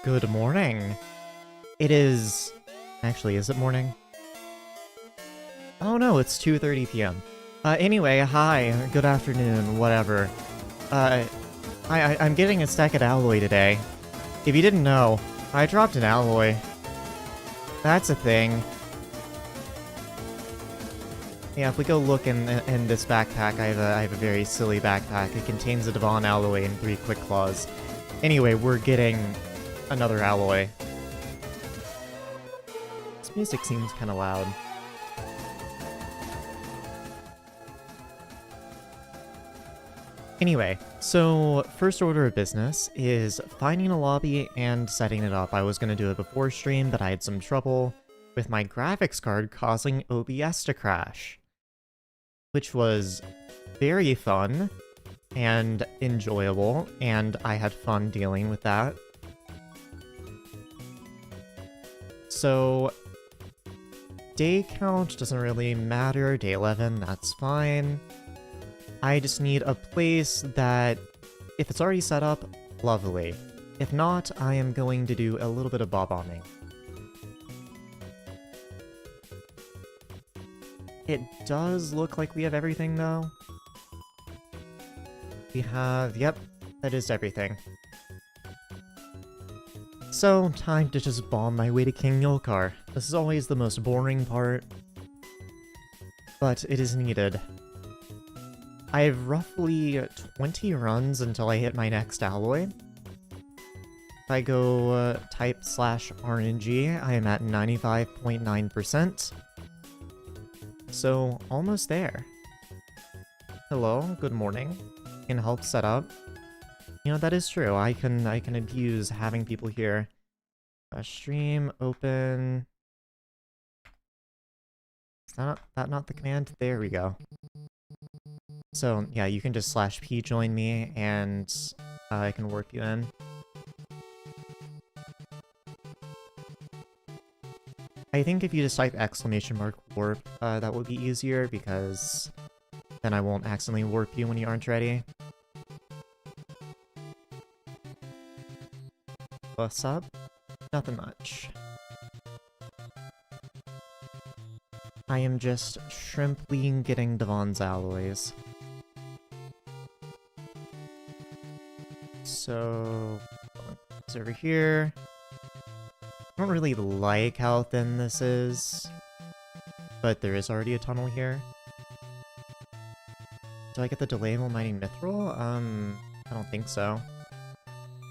Good morning. It is... Actually, is it morning? Oh no, it's 2:30 p.m. Anyway, hi, good afternoon, whatever. I'm getting a second alloy today. If you didn't know, I dropped an alloy. That's a thing. Yeah, if we go look in this backpack, I have a very silly backpack. It contains a Devon alloy and 3 quick claws. Anyway, we're getting another alloy. This music seems kind of loud. Anyway, so first order of business is finding a lobby and setting it up. I was going to do it before stream, but I had some trouble with my graphics card causing OBS to crash, which was very fun and enjoyable, and I had fun dealing with that. So, day count doesn't really matter. Day 11, that's fine. I just need a place that, if it's already set up, lovely. If not, I am going to do a little bit of bombing. It does look like we have everything, though. We have... yep, that is everything. So, time to just bomb my way to King Yulkar. This is always the most boring part, but it is needed. I have roughly 20 runs until I hit my next alloy. If I go type/RNG, I am at 95.9%. So, almost there. Hello, good morning. Can help set up. You know, that is true. I can abuse having people here. Stream, open... Is that not the command? There we go. So, yeah, you can just /p join me, and I can warp you in. I think if you just type !warp, that would be easier, because then I won't accidentally warp you when you aren't ready. What's up? Nothing much. I am just shrimply getting Devon's alloys. So, it's over here. I don't really like how thin this is, but there is already a tunnel here. Do I get the delay while mining mithril? I don't think so.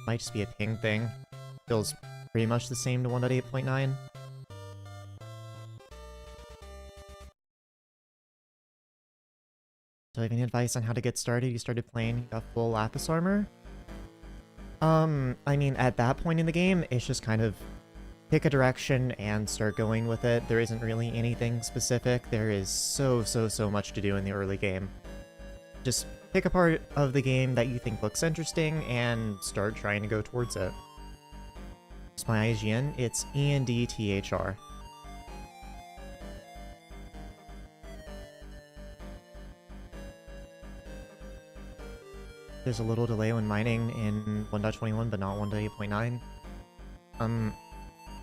Might just be a ping thing. Feels pretty much the same to 1.8.9. Do I have any advice on how to get started? You started playing, you got full Lapis armor? I mean, at that point in the game, it's just kind of pick a direction and start going with it. There isn't really anything specific. There is so much to do in the early game. Just pick a part of the game that you think looks interesting and start trying to go towards it. It's my IGN, it's ENDTHR. There's a little delay when mining in 1.21, but not 1.8.9.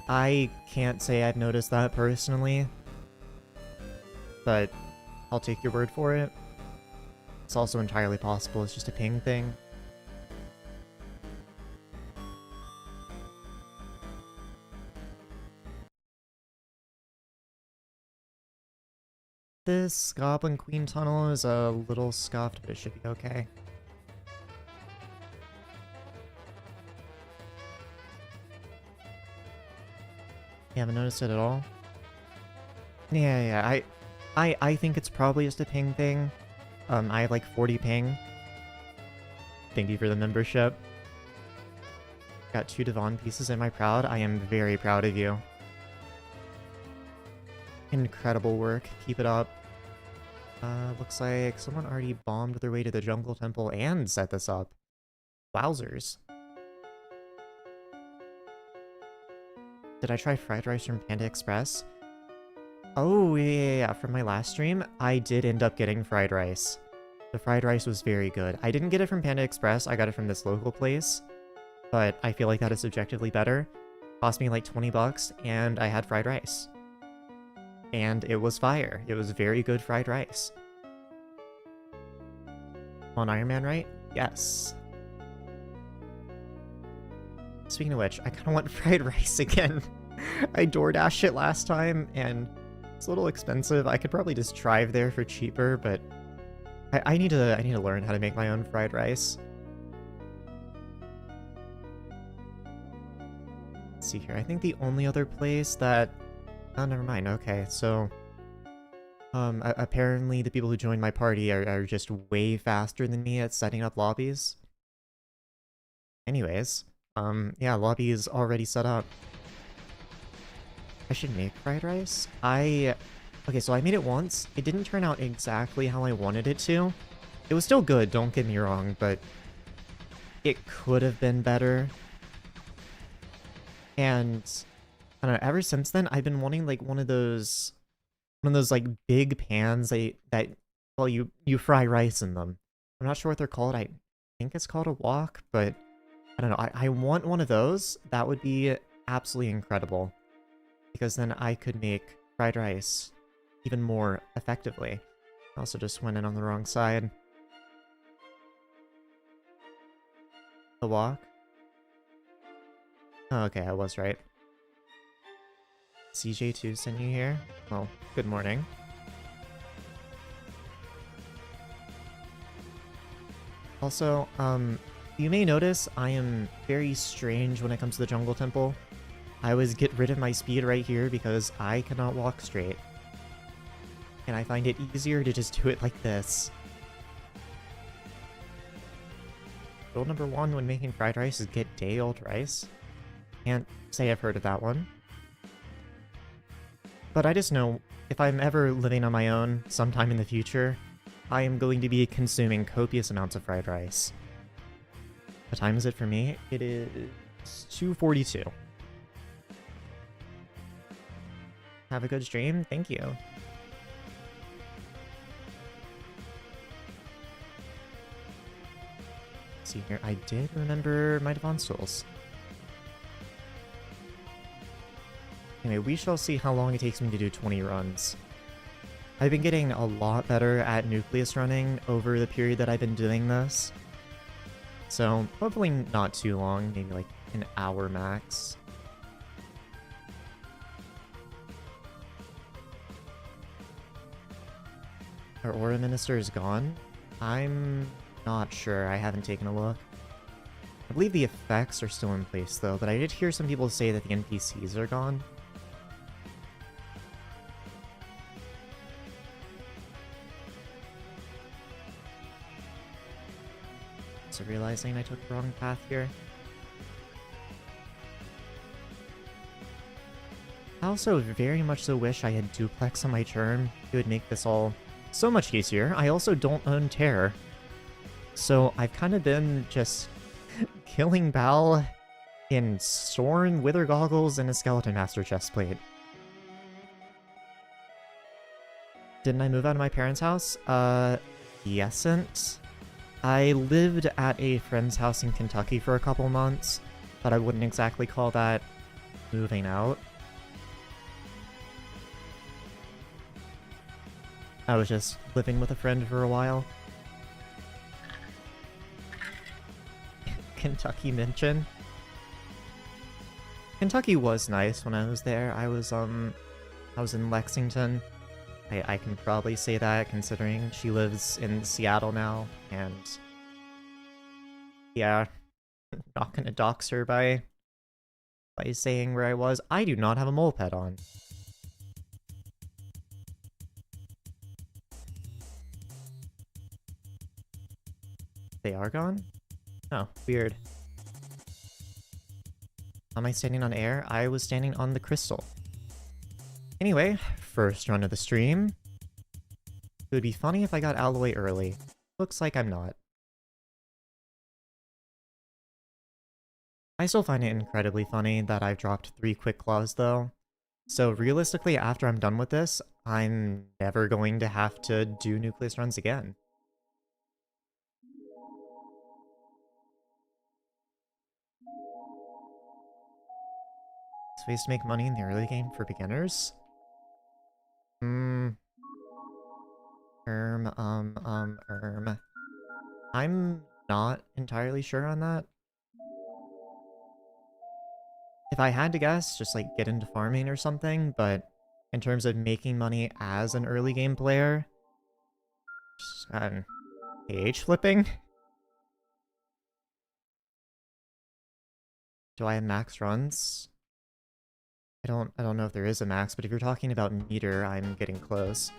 I can't say I've noticed that personally, but I'll take your word for it. It's also entirely possible it's just a ping thing. This Goblin Queen tunnel is a little scuffed, but it should be okay. You haven't noticed it at all? Yeah, I think it's probably just a ping thing. I have like 40 ping. Thank you for the membership. Got 2 Devon pieces. Am I proud? I am very proud of you. Incredible work. Keep it up. Looks like someone already bombed their way to the Jungle Temple and set this up. Wowzers. Did I try fried rice from Panda Express? Oh, yeah, from my last stream, I did end up getting fried rice. The fried rice was very good. I didn't get it from Panda Express, I got it from this local place. but I feel like that is subjectively better. Cost me like 20 bucks, and I had fried rice. And it was fire. It was very good fried rice. On Ironman, right? Yes. Speaking of which, I kind of want fried rice again. I DoorDashed it last time, and it's a little expensive. I could probably just drive there for cheaper, but I need to learn how to make my own fried rice. Let's see here. I think the only other place that... Oh, never mind. Okay, so... apparently the people who joined my party are just way faster than me at setting up lobbies. Anyways, yeah, lobby is already set up. I should make fried rice? Okay, so I made it once. It didn't turn out exactly how I wanted it to. It was still good, don't get me wrong, but it could have been better. And I don't know, ever since then, I've been wanting like one of those like big pans that well, you fry rice in them. I'm not sure what they're called. I think it's called a wok, but I don't know. I want one of those. That would be absolutely incredible, because then I could make fried rice even more effectively. I also just went in on the wrong side. The wok? Oh, okay, I was right. CJ2 sent you here? Well, good morning. Also, you may notice I am very strange when it comes to the jungle temple. I always get rid of my speed right here because I cannot walk straight. And I find it easier to just do it like this. Rule number 1 when making fried rice is get day-old rice. Can't say I've heard of that one. But I just know, if I'm ever living on my own sometime in the future, I am going to be consuming copious amounts of fried rice. What time is it for me? It is 2:42. Have a good stream. Thank you. Let's see here. I did remember my Devon Souls. Anyway, we shall see how long it takes me to do 20 runs. I've been getting a lot better at Nucleus running over the period that I've been doing this. So, hopefully not too long, maybe like an hour max. Our Aura Minister is gone? I'm not sure, I haven't taken a look. I believe the effects are still in place though, but I did hear some people say that the NPCs are gone. So realizing I took the wrong path here. I also very much so wish I had duplex on my turn. It would make this all so much easier. I also don't own Terror. So I've kind of been just killing Bal in Sorn, Wither Goggles, and a Skeleton Master chestplate. Didn't I move out of my parents' house? Yesn't. I lived at a friend's house in Kentucky for a couple months, but I wouldn't exactly call that moving out. I was just living with a friend for a while. Kentucky mention. Kentucky was nice when I was there. I was in Lexington. I can probably say that considering she lives in Seattle now, and yeah, not gonna dox her by saying where I was. I do not have a mole pet on. They are gone? Oh, weird. Am I standing on air? I was standing on the crystal. Anyway, first run of the stream. It would be funny if I got out of the way early. Looks like I'm not. I still find it incredibly funny that I've dropped 3 quick claws though. So realistically, after I'm done with this, I'm never going to have to do Nucleus runs again. best ways to make money in the early game for beginners? I'm not entirely sure on that. If I had to guess, just like get into farming or something, but in terms of making money as an early game player, just, page flipping? Do I have max runs? I don't know if there is a max, but if you're talking about meter, I'm getting close.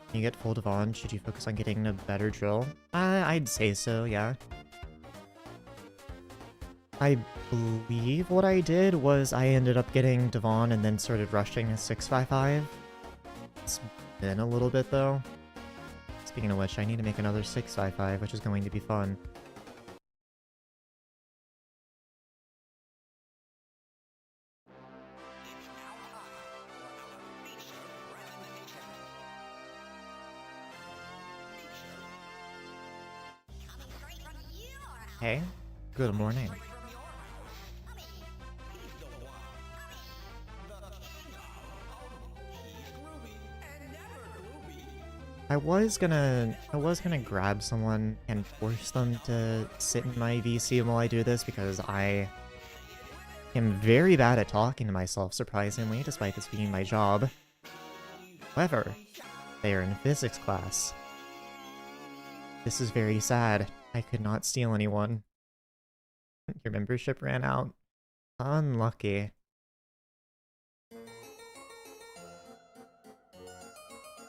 When you get full Devon, should you focus on getting a better drill? I'd say so, yeah. I believe what I did was I ended up getting Devon and then started rushing a 655. It's been a little bit though. Speaking of which, I need to make another 655, which is going to be fun. Hey, good morning. I was gonna grab someone and force them to sit in my VC while I do this because I am very bad at talking to myself, surprisingly, despite this being my job. However, they are in physics class. This is very sad. I could not steal anyone. Your membership ran out. Unlucky.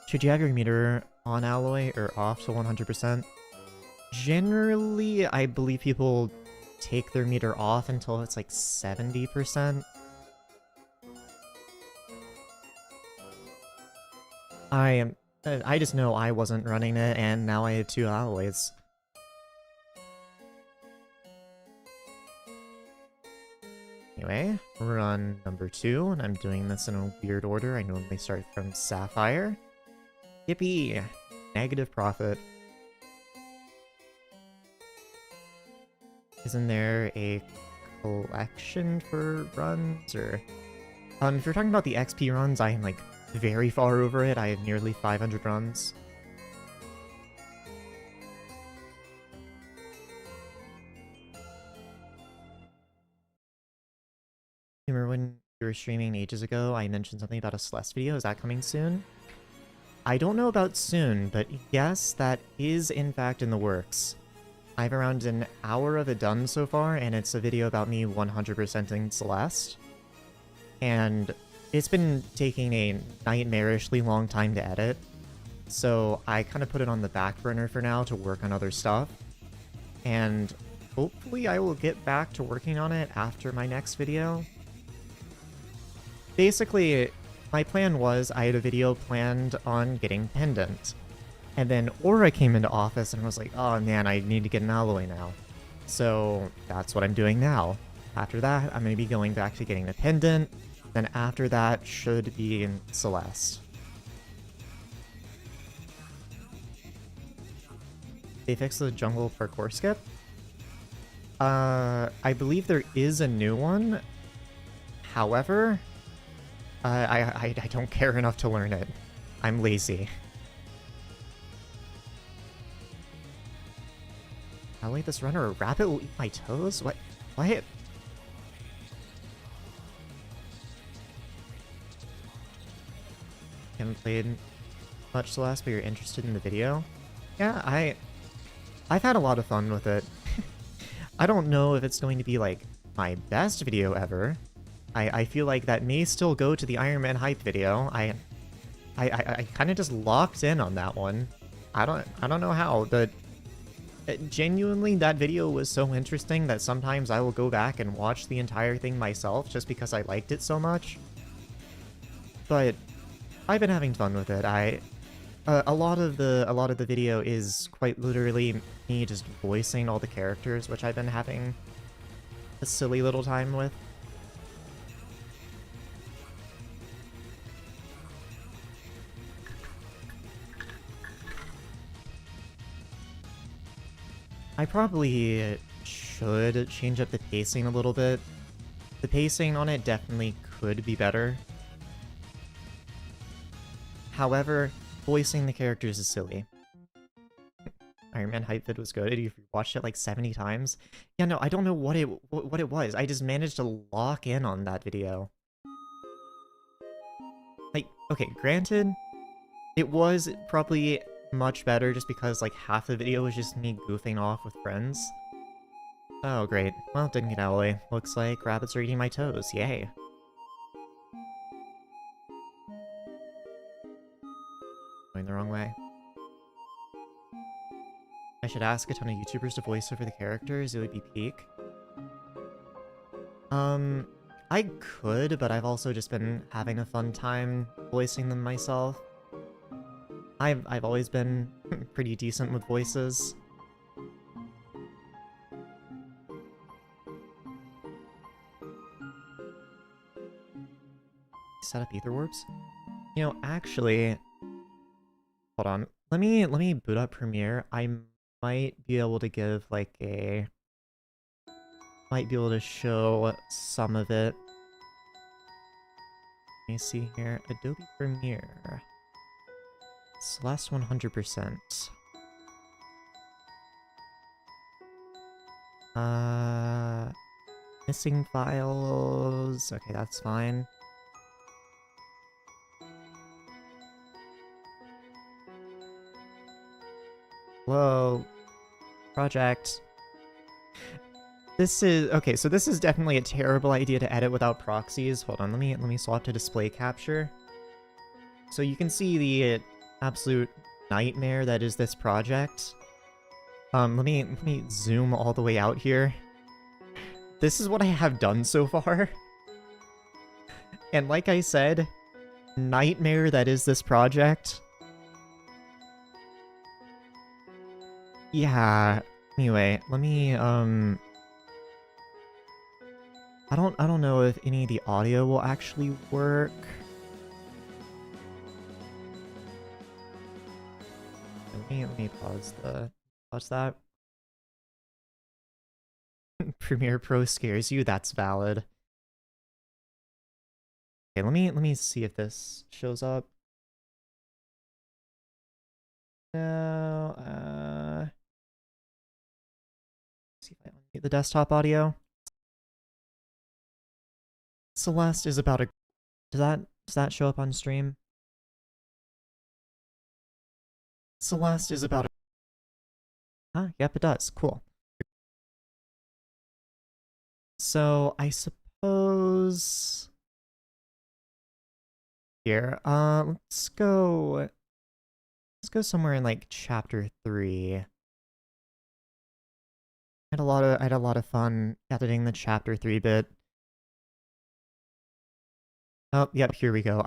Should you have your meter on alloy or off to 100%? Generally, I believe people take their meter off until it's like 70%. I just know I wasn't running it, and now I have 2 alloys. Anyway, run number 2, and I'm doing this in a weird order. I normally start from Sapphire. Yippee! Negative profit. Isn't there a collection for runs, or... if you're talking about the XP runs, I am, like, very far over it. I have nearly 500 runs. Remember when you were streaming ages ago, I mentioned something about a Celeste video? Is that coming soon? I don't know about soon, but yes, that is in fact in the works. I have around an hour of it done so far, and it's a video about me 100%ing Celeste. And it's been taking a nightmarishly long time to edit, so I kind of put it on the back burner for now to work on other stuff. And hopefully I will get back to working on it after my next video. Basically, my plan was I had a video planned on getting Pendant. And then Aura came into office and was like, oh man, I need to get an alloy now. So that's what I'm doing now. After that, I'm going to be going back to getting the Pendant. Then after that should be in Celeste. They fixed the jungle parkour skip? I believe there is a new one. However, I don't care enough to learn it. I'm lazy. I'll let this runner. A rabbit will eat my toes? What? What? Haven't played much Celeste, but you're interested in the video? Yeah, I've had a lot of fun with it. I don't know if it's going to be, like, my best video ever. I feel like that may still go to the Ironman hype video. I kind of just locked in on that one. I don't know how, but genuinely that video was so interesting that sometimes I will go back and watch the entire thing myself just because I liked it so much. But I've been having fun with it. A lot of the video is quite literally me just voicing all the characters, which I've been having a silly little time with. I probably should change up the pacing a little bit. The pacing on it definitely could be better. However, voicing the characters is silly. Ironman hype vid was good. You've watched it like 70 times. Yeah, no, I don't know what it was. I just managed to lock in on that video. Like, okay, granted, it was probably much better just because like half the video was just me goofing off with friends. Oh, great. Well, didn't get out of the way. Looks like rabbits are eating my toes. Yay. Going the wrong way. I should ask a ton of YouTubers to voice over the characters. It would be peak. I could, but I've also just been having a fun time voicing them myself. I've always been pretty decent with voices. Set up ether warps? You know, actually, hold on. Let me boot up Premiere. I might be able to give like a might be able to show some of it. Let me see here. Adobe Premiere. Celeste 100%. Missing files. Okay, that's fine. Whoa. Project. This is okay, so this is definitely a terrible idea to edit without proxies. Hold on, let me swap to display capture. So you can see the absolute nightmare that is this project. Let me zoom all the way out here. This is what I have done so far. And like I said, nightmare that is this project. Yeah. Anyway, let me I don't know if any of the audio will actually work. Let me pause that. Premiere Pro scares you? That's valid. Okay, let me see if this shows up. No, see if I unmute the desktop audio. Celeste is about a... Does that show up on stream? Celeste is about a... Huh? Yep, it does. Cool. So, I suppose... Here, let's go somewhere in, like, chapter 3. I had a lot of fun editing the chapter 3 bit. Oh, yep, here we go.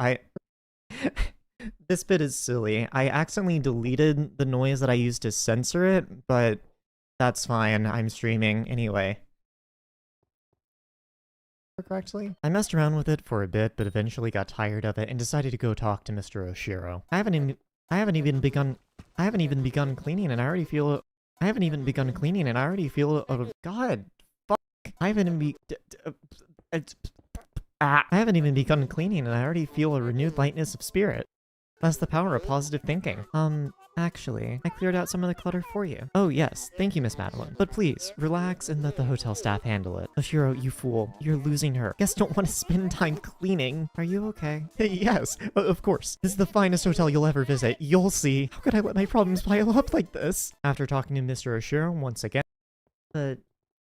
This bit is silly. I accidentally deleted the noise that I used to censor it, but that's fine. I'm streaming anyway. Correctly? I messed around with it for a bit, but eventually got tired of it and decided to go talk to Mr. Oshiro. I haven't even begun cleaning and I already feel oh god. Fuck. I haven't even begun cleaning and I already feel a renewed lightness of spirit. That's the power of positive thinking. Actually, I cleared out some of the clutter for you. Oh yes, thank you, Miss Madeline. But please, relax and let the hotel staff handle it. Oshiro, you fool. You're losing her. Guests don't want to spend time cleaning. Are you okay? Yes, of course. This is the finest hotel you'll ever visit. You'll see. How could I let my problems pile up like this? After talking to Mr. Oshiro once again. But,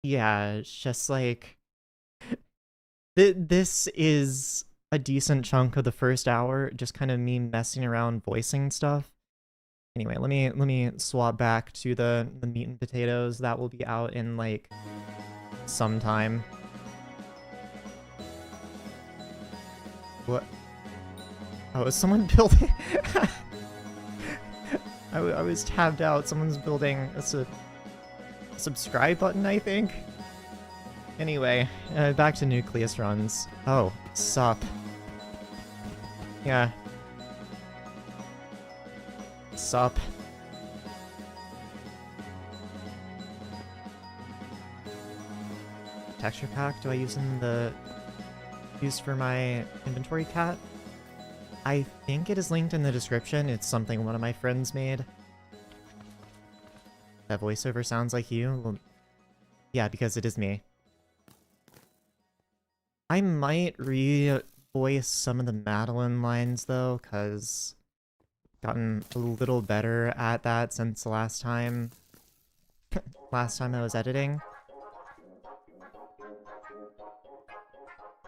yeah, it's just like... This is a decent chunk of the first hour, just kind of me messing around voicing stuff. Anyway, let me swap back to the meat and potatoes. That will be out in like sometime. What? Oh, is someone building? I was tabbed out. Someone's building a subscribe button, I think. Anyway, back to Nucleus runs. Oh, sup. Yeah. Sup. texture pack do I use for my inventory cat? I think it is linked in the description. It's something one of my friends made. That voiceover sounds like you? Well, yeah, because it is me. I might re-voice some of the Madeline lines, though, because I've gotten a little better at that since the last time I was editing.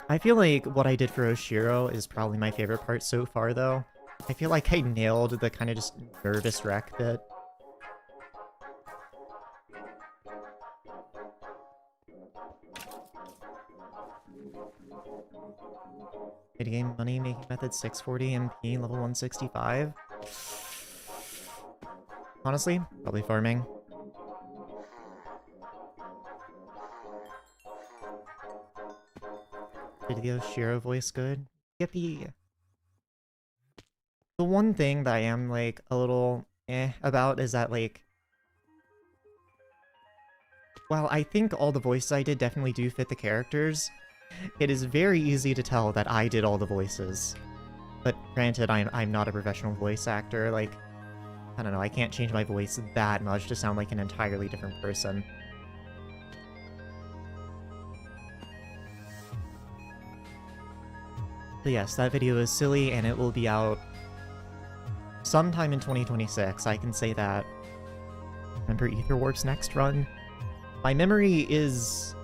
I feel like what I did for Oshiro is probably my favorite part so far, though. I feel like I nailed the kind of just nervous wreck bit. Video game money making method 640 MP level 165. Honestly, probably farming. Did the Oshiro voice good? Yippee! The one thing that I am, like, a little about is that, like... While I think all the voices I did definitely do fit the characters, it is very easy to tell that I did all the voices. But granted, I'm not a professional voice actor, like... I don't know, I can't change my voice that much to sound like an entirely different person. But yes, that video is silly, and it will be out sometime in 2026, I can say that. Remember Etherwarp's next run? My memory is...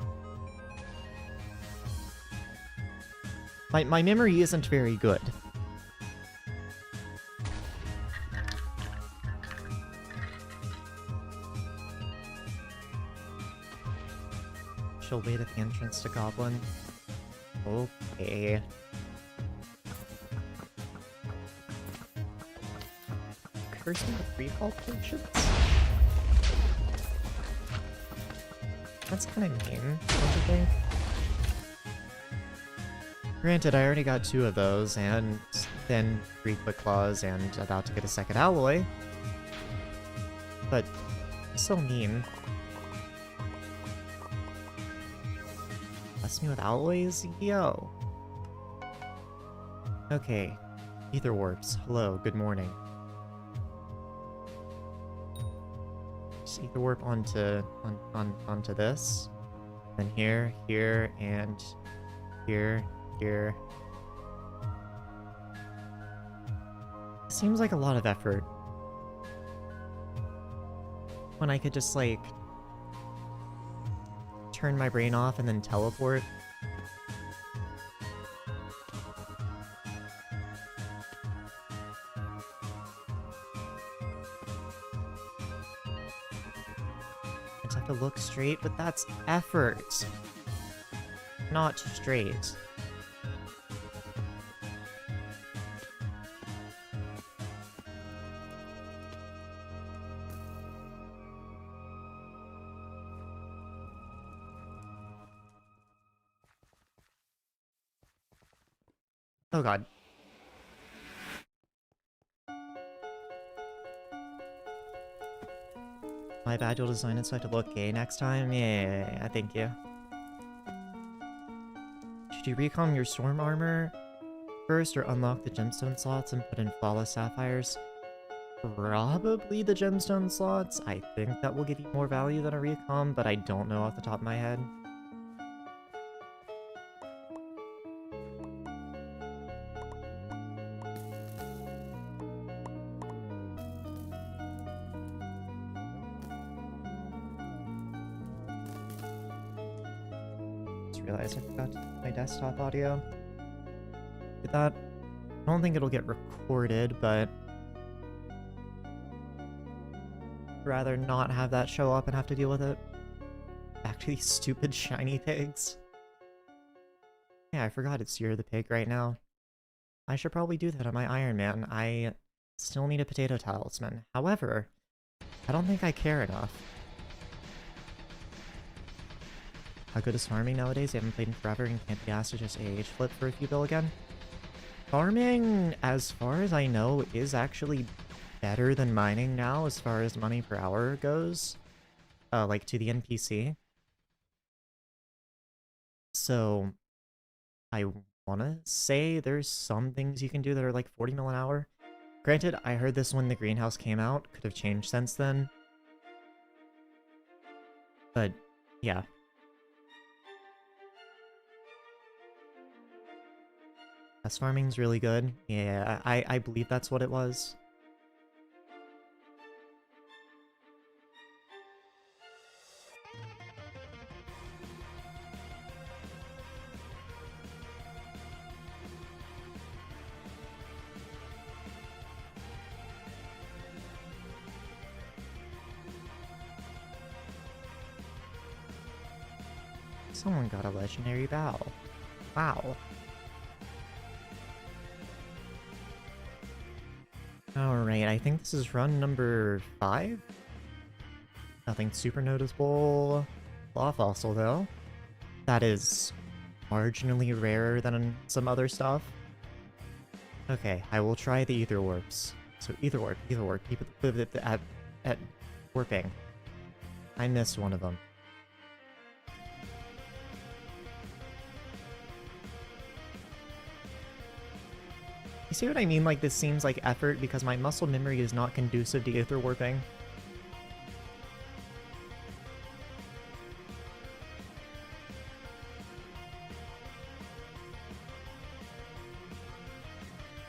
My memory isn't very good. She'll wait at the entrance to Goblin. Okay. Cursing with recall potions? That's kind of mean, don't you think? Granted, I already got 2 of those, and then 3 Quick Claws, and about to get a second alloy. But, so mean. Bless me with alloys? Yo! Okay. Etherwarps. Hello, good morning. Just Etherwarp onto this. Then here, here, and here, here. Seems like a lot of effort. When I could just, like, turn my brain off and then teleport. I just have to look straight, but that's effort. Not straight. Oh god. My bad, you'll design it so I have to look gay next time? Yeah, thank you. Should you recom your storm armor first or unlock the gemstone slots and put in flawless sapphires? Probably the gemstone slots. I think that will give you more value than a recom, but I don't know off the top of my head. Realized I forgot my desktop audio. With that, I don't think it'll get recorded, but I'd rather not have that show up and have to deal with it. Back to these stupid shiny pigs. Yeah, I forgot it's Year of the Pig right now. I should probably do that on my Ironman. I still need a potato talisman. However, I don't think I care enough. How good is farming nowadays? You haven't played in forever and can't be asked to just AH flip for a few bill again? Farming, as far as I know, is actually better than mining now as far as money per hour goes. Like, to the NPC. So I want to say there's some things you can do that are like 40 mil an hour. Granted, I heard this when the greenhouse came out. Could have changed since then. But, yeah. Pest farming's really good. Yeah, I believe that's what it was. Someone got a legendary bow. Wow. Alright, I think this is run number 5? Nothing super noticeable. Law fossil, though. That is marginally rarer than some other stuff. Okay, I will try the ether warps. So ether warp, keep it at warping. I missed one of them. You see what I mean? Like, this seems like effort because my muscle memory is not conducive to ether warping.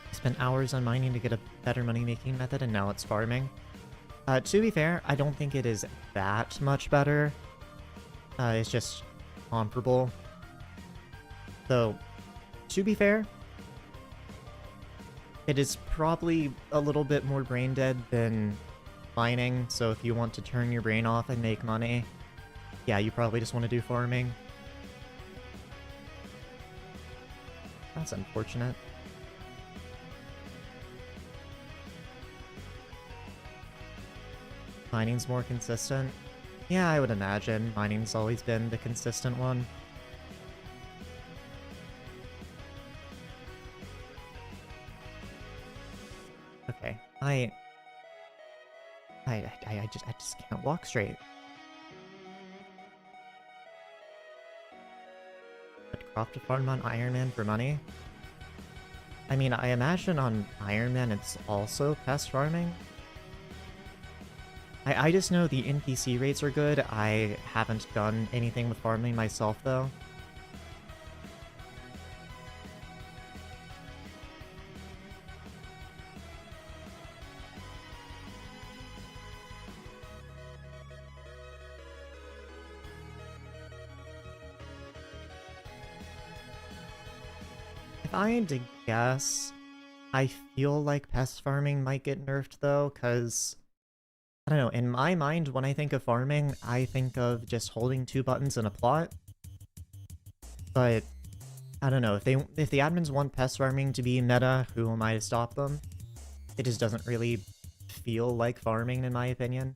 I spent hours on mining to get a better money-making method, and now it's farming. To be fair, I don't think it is that much better. It's just comparable. Though, to be fair, it is probably a little bit more brain dead than mining, so if you want to turn your brain off and make money, yeah, you probably just want to do farming. That's unfortunate. Mining's more consistent? Yeah, I would imagine. Mining's always been the consistent one. Okay, I just can't walk straight. But craft a farm on Ironman for money? I mean, I imagine on Ironman it's also pest farming. I just know the NPC rates are good. I haven't done anything with farming myself, though. If I had to guess, I feel like pest farming might get nerfed, though, because I don't know, in my mind, when I think of farming, I think of just holding 2 buttons in a plot. But I don't know, if the admins want pest farming to be meta, who am I to stop them? It just doesn't really feel like farming, in my opinion.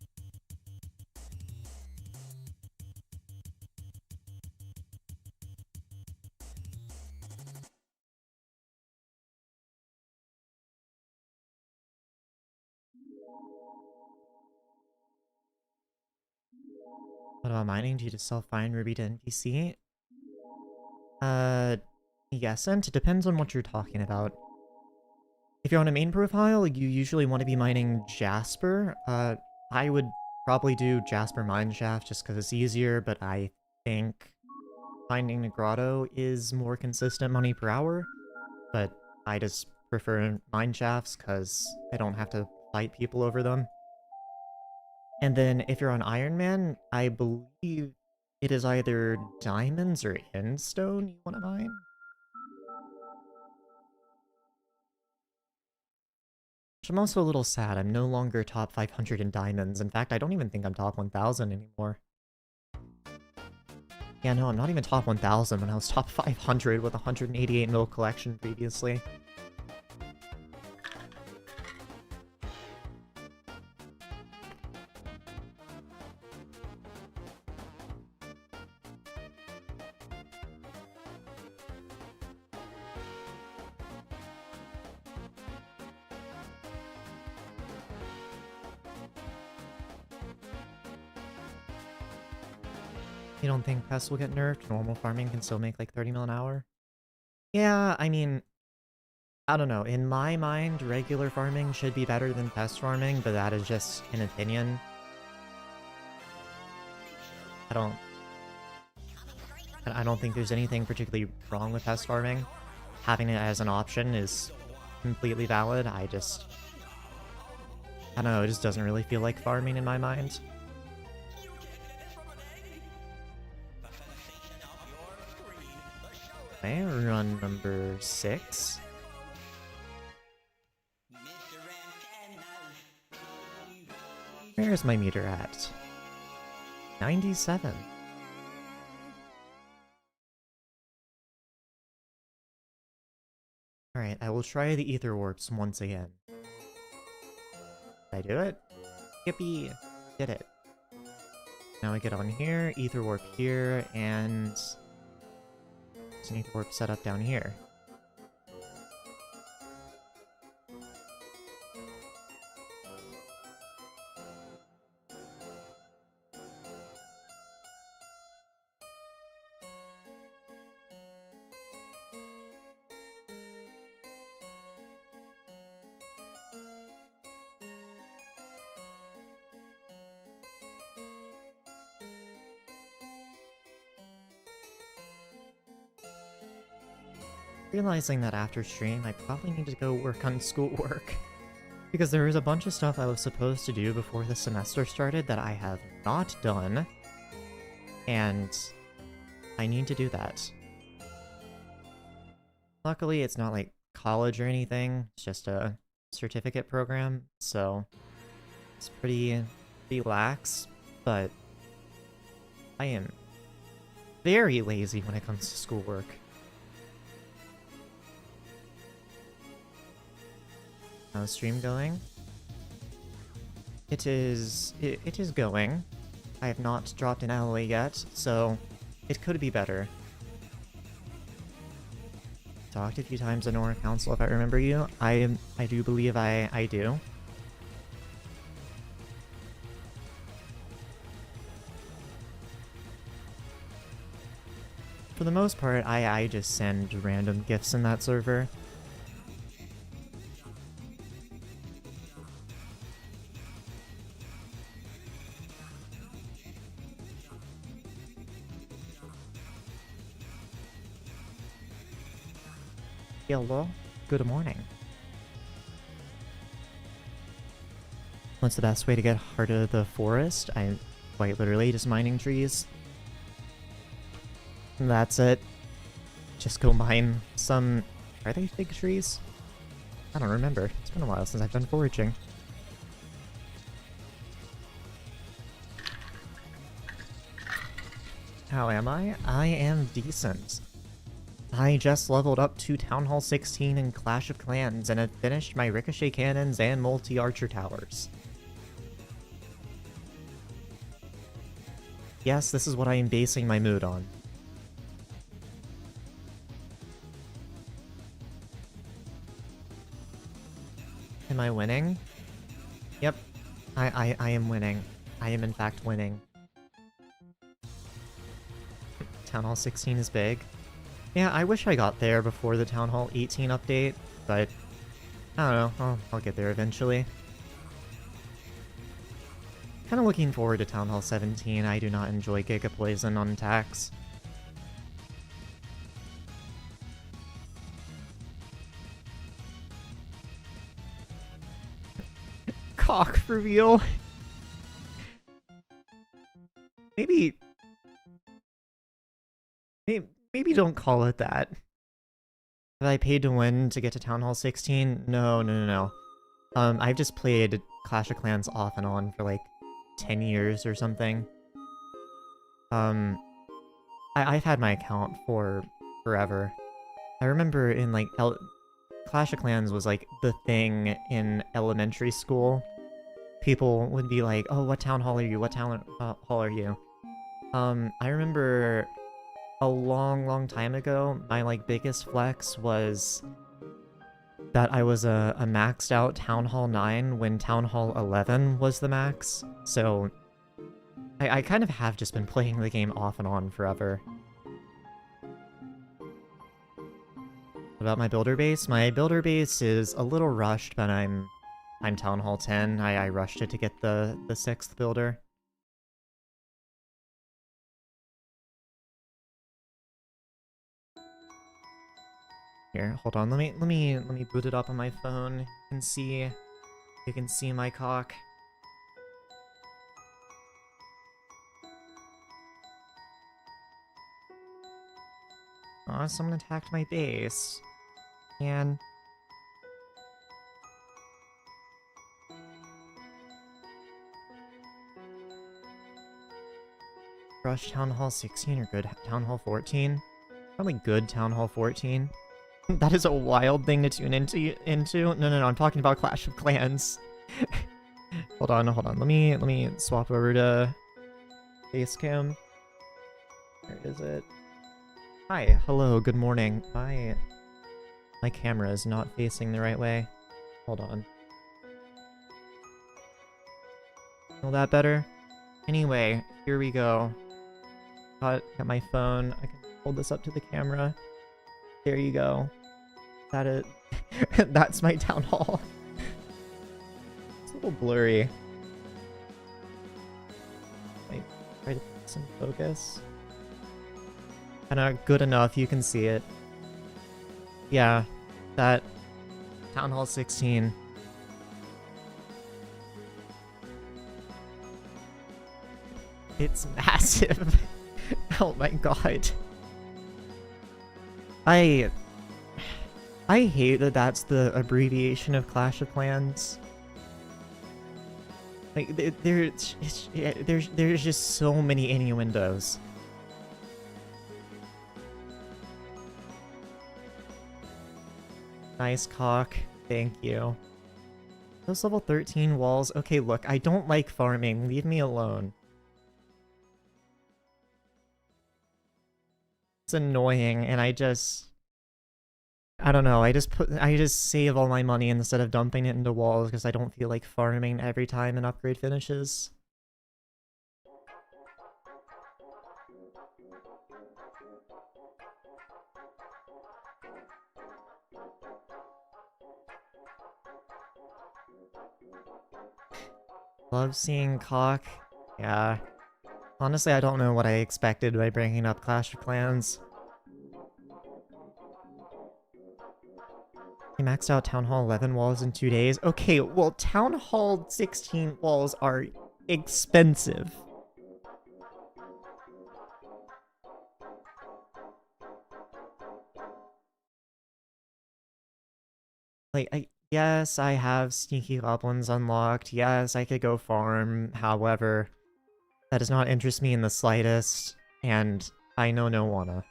What about mining? Do you just sell fine ruby to NPC? Yes, and it depends on what you're talking about. If you're on a main profile, you usually want to be mining Jasper. I would probably do Jasper Mineshaft just because it's easier, but I think finding the grotto is more consistent money per hour. But I just prefer Mineshafts because I don't have to fight people over them. And then if you're on Ironman, I believe it is either diamonds or endstone you want to mine. Which I'm also a little sad. I'm no longer top 500 in diamonds. In fact, I don't even think I'm top 1000 anymore. Yeah, no, I'm not even top 1000 when I was top 500 with 188 mil collection previously. You don't think pests will get nerfed? Normal farming can still make like 30 mil an hour? Yeah, I mean, I don't know. In my mind, regular farming should be better than pest farming, but that is just an opinion. I don't think there's anything particularly wrong with pest farming. Having it as an option is completely valid. I don't know, it just doesn't really feel like farming in my mind. Okay, run number 6. Where's my meter at? 97. Alright, I will try the ether warps once again. Did I do it? Yippee! Did it. Now I get on here, ether warp here, and there's an ether warp set up down here. Realizing that after stream, I probably need to go work on schoolwork. Because there was a bunch of stuff I was supposed to do before the semester started that I have not done. And I need to do that. Luckily, it's not like college or anything. It's just a certificate program, so it's pretty lax, but I am very lazy when it comes to schoolwork. How's stream going? It is going. I have not dropped an LA yet, so it could be better. Talked a few times in Aura Council if I remember you. I do believe I do. For the most part, I just send random gifts in that server. Hello, good morning. What's the best way to get Heart of the Forest? I'm quite literally just mining trees. And that's it. Just go mine some... Are they fig trees? I don't remember. It's been a while since I've done foraging. How am I? I am decent. I just leveled up to Town Hall 16 in Clash of Clans and have finished my Ricochet Cannons and Multi-Archer Towers. Yes, this is what I am basing my mood on. Am I winning? Yep. I am winning. I am in fact winning. Town Hall 16 is big. Yeah, I wish I got there before the Town Hall 18 update, but I don't know, I'll get there eventually. Kinda looking forward to Town Hall 17, I do not enjoy Giga Poison on attacks. Cock reveal! Maybe don't call it that. Have I paid to win to get to Town Hall 16? No. I've just played Clash of Clans off and on for like 10 years or something. I've had my account for forever. I remember in like Clash of Clans was like the thing in elementary school. People would be like, oh, what town hall are you? What town hall are you? I remember a long time ago, my like biggest flex was that I was a maxed out Town Hall 9 when Town Hall 11 was the max. So I kind of have just been playing the game off and on forever. What about my builder base? My builder base is a little rushed, but I'm Town Hall 10. I rushed it to get the 6th builder. Here, hold on. Let me boot it up on my phone. You can see my cock. Aw, someone attacked my base. Man. Rush Town Hall 16 or good Town Hall 14? Probably good Town Hall 14. That is a wild thing to tune into. No, I'm talking about Clash of Clans. Hold on. Let me swap over to Facecam. Where is it? Hi, hello, good morning. My camera is not facing the right way. Hold on. Feel that better? Anyway, here we go. Got my phone. I can hold this up to the camera. There you go. Is that it? That's my town hall. It's a little blurry. I try to put some focus. Kinda good enough, you can see it. Yeah, that Town Hall 16. It's massive. Oh my god. I hate that that's the abbreviation of Clash of Clans. Like, there's just so many innuendos. Nice cock. Thank you. Those level 13 walls. Okay, look, I don't like farming. Leave me alone. It's annoying, and I don't know, I just save all my money instead of dumping it into walls because I don't feel like farming every time an upgrade finishes. Love seeing cock. Yeah. Honestly, I don't know what I expected by bringing up Clash of Clans. I maxed out Town Hall 11 walls in 2 days. Okay, well, Town Hall 16 walls are expensive. Like, yes, I have Sneaky Goblins unlocked. Yes, I could go farm. However, that does not interest me in the slightest, and I know no wanna.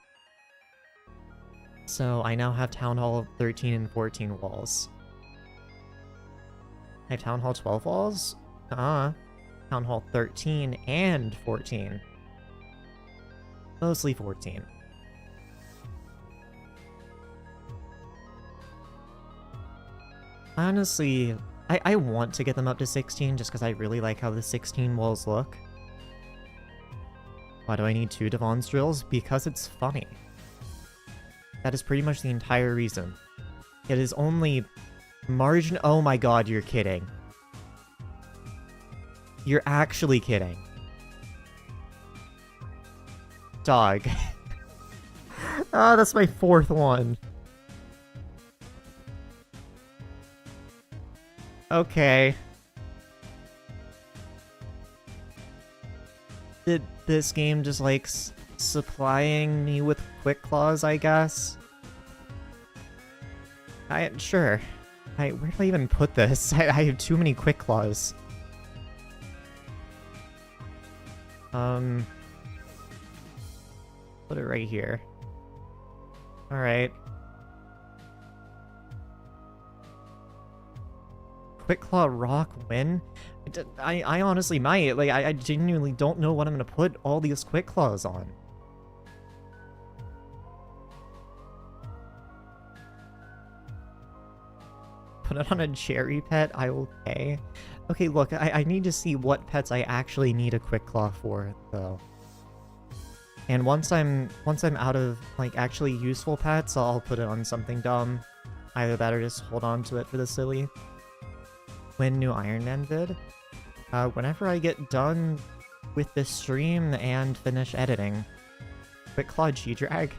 So I now have Town Hall 13 and 14 walls. I have Town Hall 12 walls? Town Hall 13 and 14. Mostly 14. Honestly, I want to get them up to 16 just because I really like how the 16 walls look. Why do I need 2 Devon's drills? Because it's funny. That is pretty much the entire reason. It is only margin— oh my god, you're kidding. You're actually kidding. Dog. Ah, that's my 4th one. Okay. Did this game just likes supplying me with quick claws, I guess? Sure. Where do I even put this? I have too many quick claws. Put it right here. Alright. Quick Claw Rock win? I honestly might. Like, I genuinely don't know what I'm gonna put all these Quick Claws on. Put it on a cherry pet, I will pay. Okay, look, I need to see what pets I actually need a Quick Claw for, though. And once I'm out of, like, actually useful pets, I'll put it on something dumb. Either that or just hold on to it for the silly. When new Ironman vid? Whenever I get done with this stream and finish editing. Quick Claw G-Drag?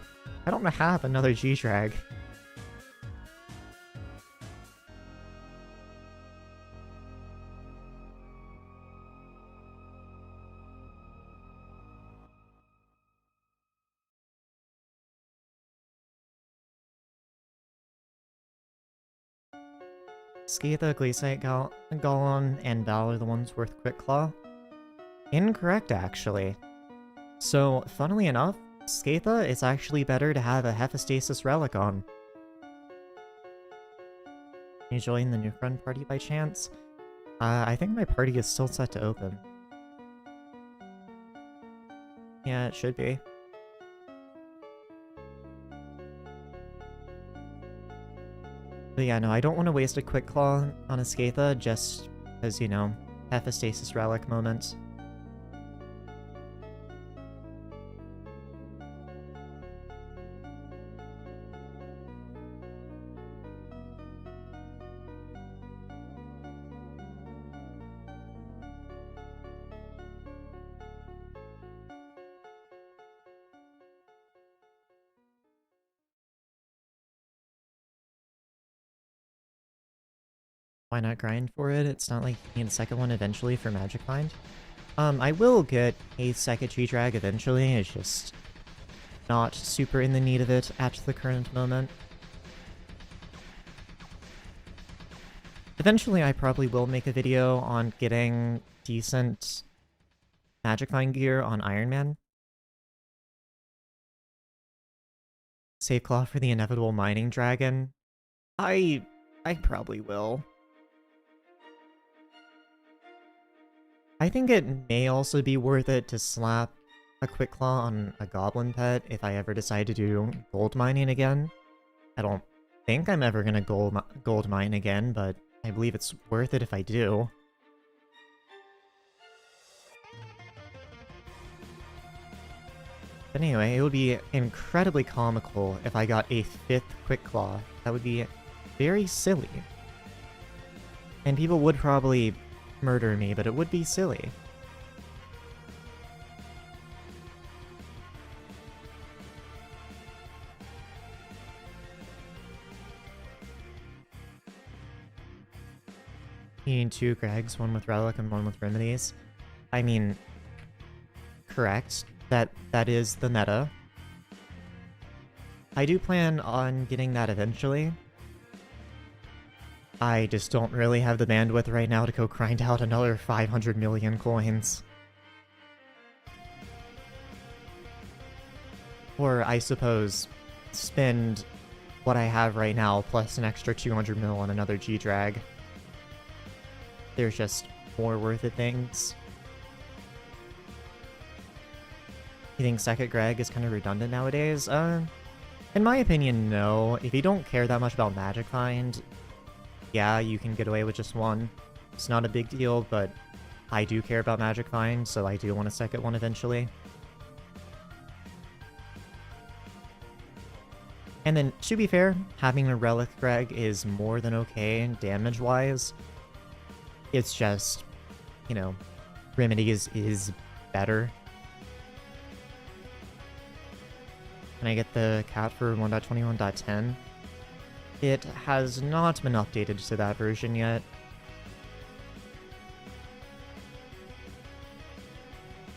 I don't have another G-Drag. Skaitha, Glaciate, Gollum, and Val are the ones worth Quick Claw? Incorrect, actually. So, funnily enough, Skaitha, it's actually better to have a Hephaestus relic on. Can you join the Nuke Run party by chance? I think my party is still set to open. Yeah, it should be. But yeah, no, I don't want to waste a Quick Claw on a Skaitha just because, you know, Hephaestus relic moment. Why not grind for it? It's not like you need a second one eventually for Magic Find. I will get a second G-Drag eventually, it's just not super in the need of it at the current moment. Eventually I probably will make a video on getting decent Magic Find gear on Ironman. Save Claw for the inevitable mining dragon. I probably will. I think it may also be worth it to slap a Quick Claw on a Goblin pet if I ever decide to do gold mining again. I don't think I'm ever gonna gold mine again, but I believe it's worth it if I do. But anyway, it would be incredibly comical if I got a 5th Quick Claw. That would be very silly. And people would probably murder me, but it would be silly. You need 2 Gregs, one with Relic and one with Remedies. I mean, correct. That is the meta. I do plan on getting that eventually. I just don't really have the bandwidth right now to go grind out another 500 million coins. Or, I suppose, spend what I have right now plus an extra 200 mil on another G-Drag. There's just more worth it things. You think second Greg is kind of redundant nowadays? In my opinion, no. If you don't care that much about Magic Find, yeah, you can get away with just one. It's not a big deal, but I do care about Magic Find, so I do want a second one eventually. And then, to be fair, having a Relic Greg is more than okay damage-wise. It's just, you know, Remedies is better. Can I get the cat for 1.21.10? It has not been updated to that version yet.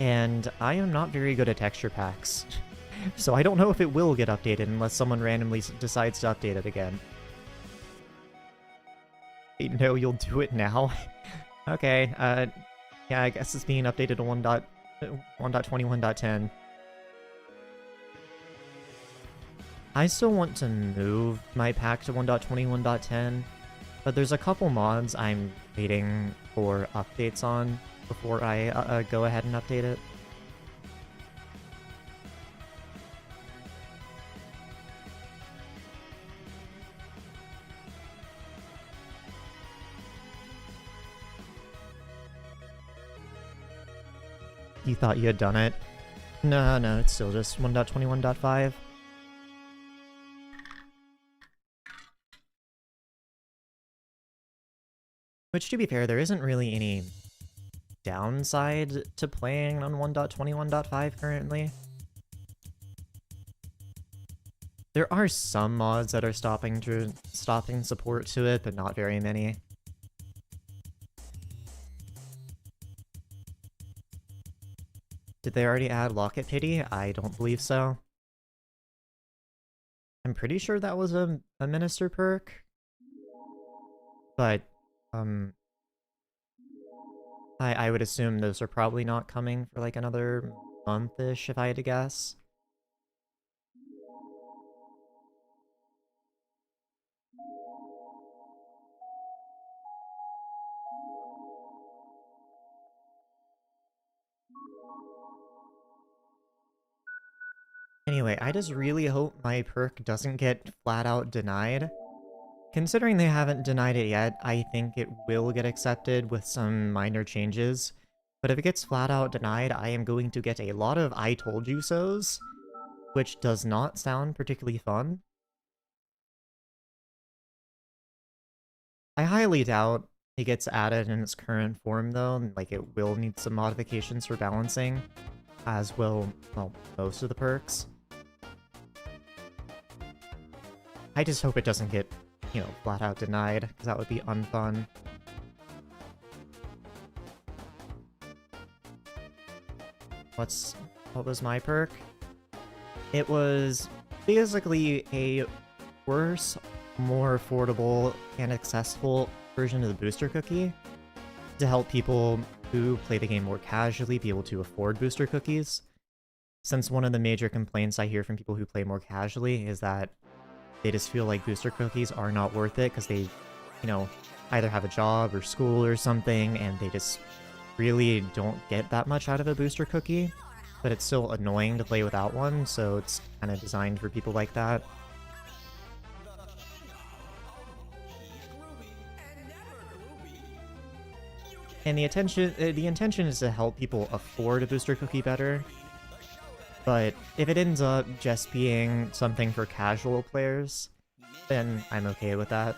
And I am not very good at texture packs. So I don't know if it will get updated unless someone randomly decides to update it again. No, you'll do it now? Okay, yeah, I guess it's being updated to 1.21.10. I still want to move my pack to 1.21.10, but there's a couple mods I'm waiting for updates on before I go ahead and update it. You thought you had done it. No, no, it's still just 1.21.5. Which, to be fair, there isn't really any downside to playing on 1.21.5 currently. There are some mods that are stopping support to it, but not very many. Did they already add Locket Pity? I don't believe so. I'm pretty sure that was a minister perk. But, I would assume those are probably not coming for like another month-ish, if I had to guess. Anyway, I just really hope my perk doesn't get flat out denied. Considering they haven't denied it yet, I think it will get accepted with some minor changes. But if it gets flat out denied, I am going to get a lot of I told you so's, which does not sound particularly fun. I highly doubt it gets added in its current form though, like it will need some modifications for balancing, as will, well, most of the perks. I just hope it doesn't get, you know, flat out denied, because that would be unfun. What was my perk? It was basically a worse, more affordable, and accessible version of the booster cookie to help people who play the game more casually be able to afford booster cookies. Since one of the major complaints I hear from people who play more casually is that they just feel like booster cookies are not worth it because they, you know, either have a job or school or something, and they just really don't get that much out of a booster cookie. But it's still annoying to play without one, so it's kind of designed for people like that. And the intention is to help people afford a booster cookie better. But if it ends up just being something for casual players, then I'm okay with that.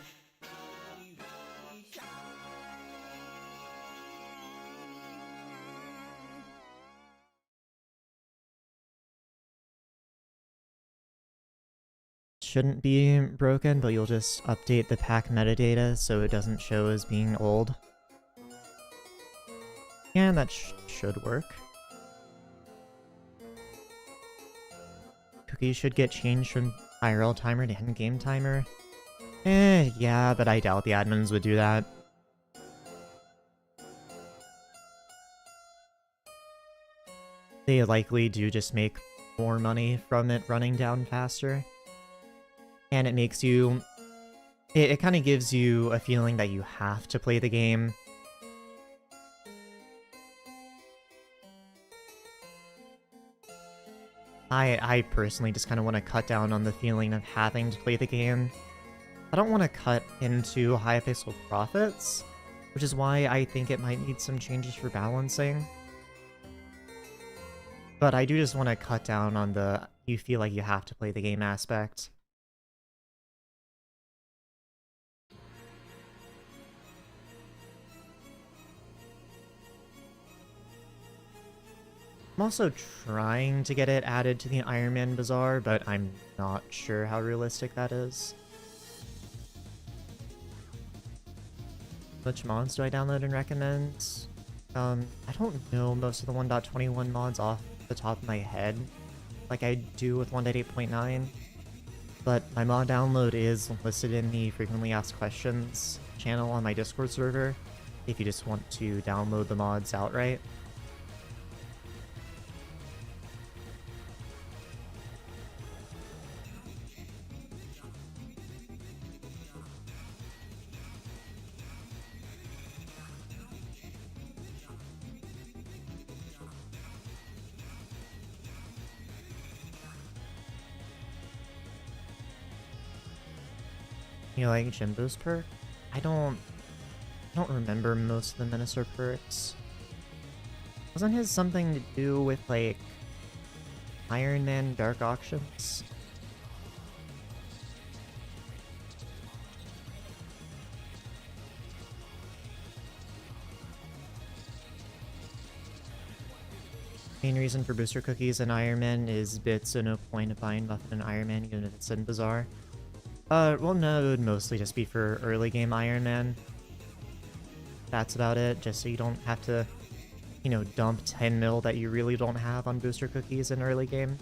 Shouldn't be broken, but you'll just update the pack metadata so it doesn't show as being old. And that should work. Cookies should get changed from IRL timer to endgame timer. Yeah, but I doubt the admins would do that. They likely do just make more money from it running down faster. And it makes you... It kind of gives you a feeling that you have to play the game. I personally just kind of want to cut down on the feeling of having to play the game. I don't want to cut into Hypixel profits, which is why I think it might need some changes for balancing. But I do just want to cut down on the you feel like you have to play the game aspect. I'm also trying to get it added to the Ironman Bazaar, but I'm not sure how realistic that is. Which mods do I download and recommend? I don't know most of the 1.21 mods off the top of my head, like I do with 1.8.9, but my mod download is listed in the frequently asked questions channel on my Discord server, if you just want to download the mods outright. You like Jimbo's perk? I don't remember most of the Minister perks. Wasn't his something to do with, like, Ironman Dark Auctions? Main reason for booster cookies in Ironman is bits, so no point of buying Buffet in Ironman even if it's in Bazaar. Well no, it would mostly just be for early game Ironman. That's about it, just so you don't have to, you know, dump 10 mil that you really don't have on booster cookies in early game.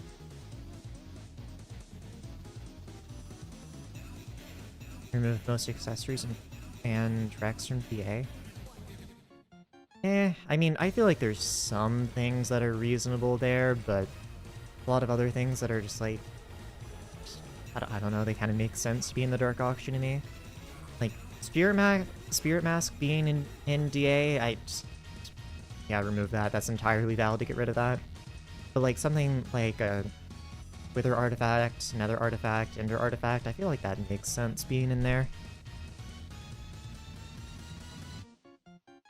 Remove most accessories and tracks from PA. I mean, I feel like there's some things that are reasonable there, but a lot of other things that are just like, I don't know, they kind of make sense to be in the Dark Auction to me. Like, Spirit Mask being in DA, yeah, remove that. That's entirely valid to get rid of that. But like something like a Wither Artifact, Nether Artifact, Ender Artifact, I feel like that makes sense being in there.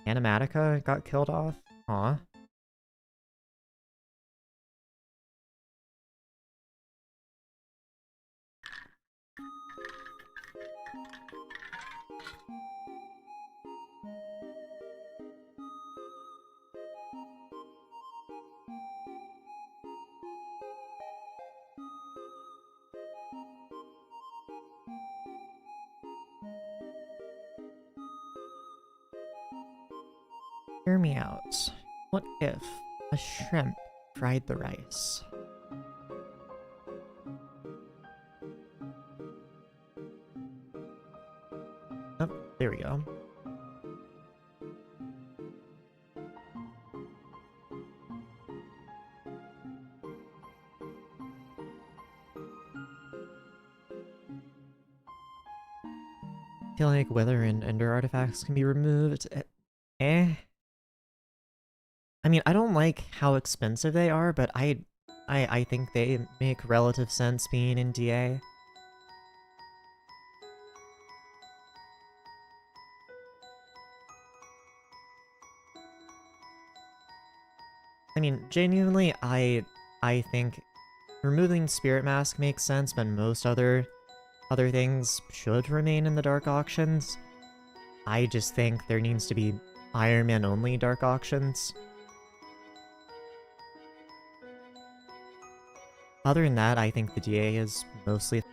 Animatica got killed off? Aw. Hear me out. What if a shrimp fried the rice? Oh, there we go. I feel like Wither and Ender artifacts can be removed. I mean, I don't like how expensive they are, but I think they make relative sense being in DA. I mean, genuinely, I think removing Spirit Mask makes sense, but most other things should remain in the Dark Auctions. I just think there needs to be Ironman only Dark Auctions. Other than that, I think the DA is mostly...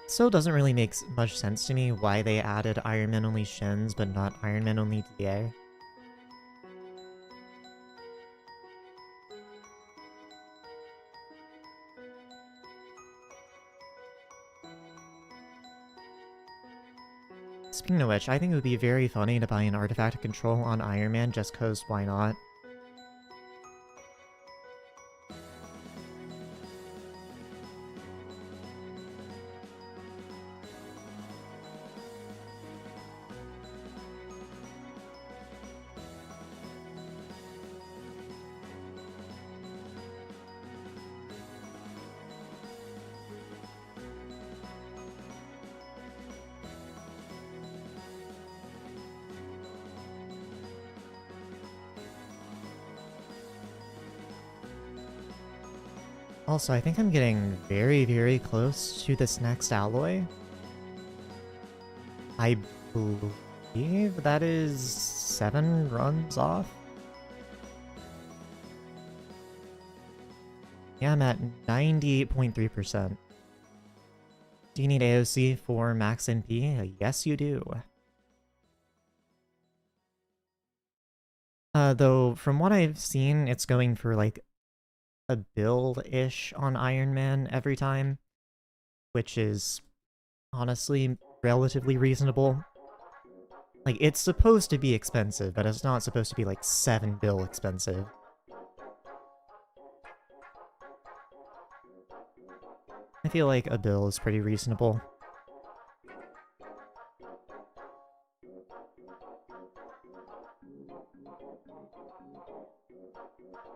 So it doesn't really make much sense to me why they added Ironman only Shins, but not Ironman only DA. Speaking of which, I think it would be very funny to buy an Artifact Control on Ironman just cause why not? Also, I think I'm getting very, very close to this next alloy. I believe that is 7 runs off. Yeah, I'm at 98.3%. Do you need AOC for max NP? Yes, you do. Though, from what I've seen, it's going for, like, a bill-ish on Ironman every time, which is honestly relatively reasonable. Like, it's supposed to be expensive, but it's not supposed to be like 7 bill expensive. I feel like a bill is pretty reasonable.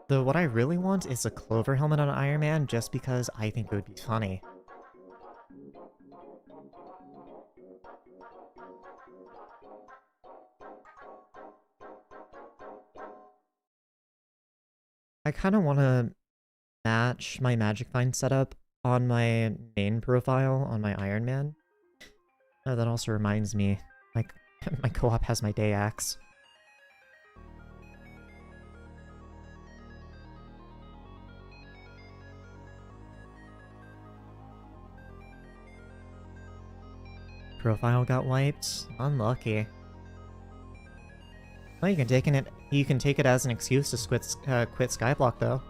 Though what I really want is a Clover helmet on Iron Man just because I think it would be funny. I kind of want to match my Magic Find setup on my main profile on my Ironman. Oh, that also reminds me, like, my co-op has my day axe. Profile got wiped. Unlucky. Well, you can take it as an excuse to quit Skyblock though.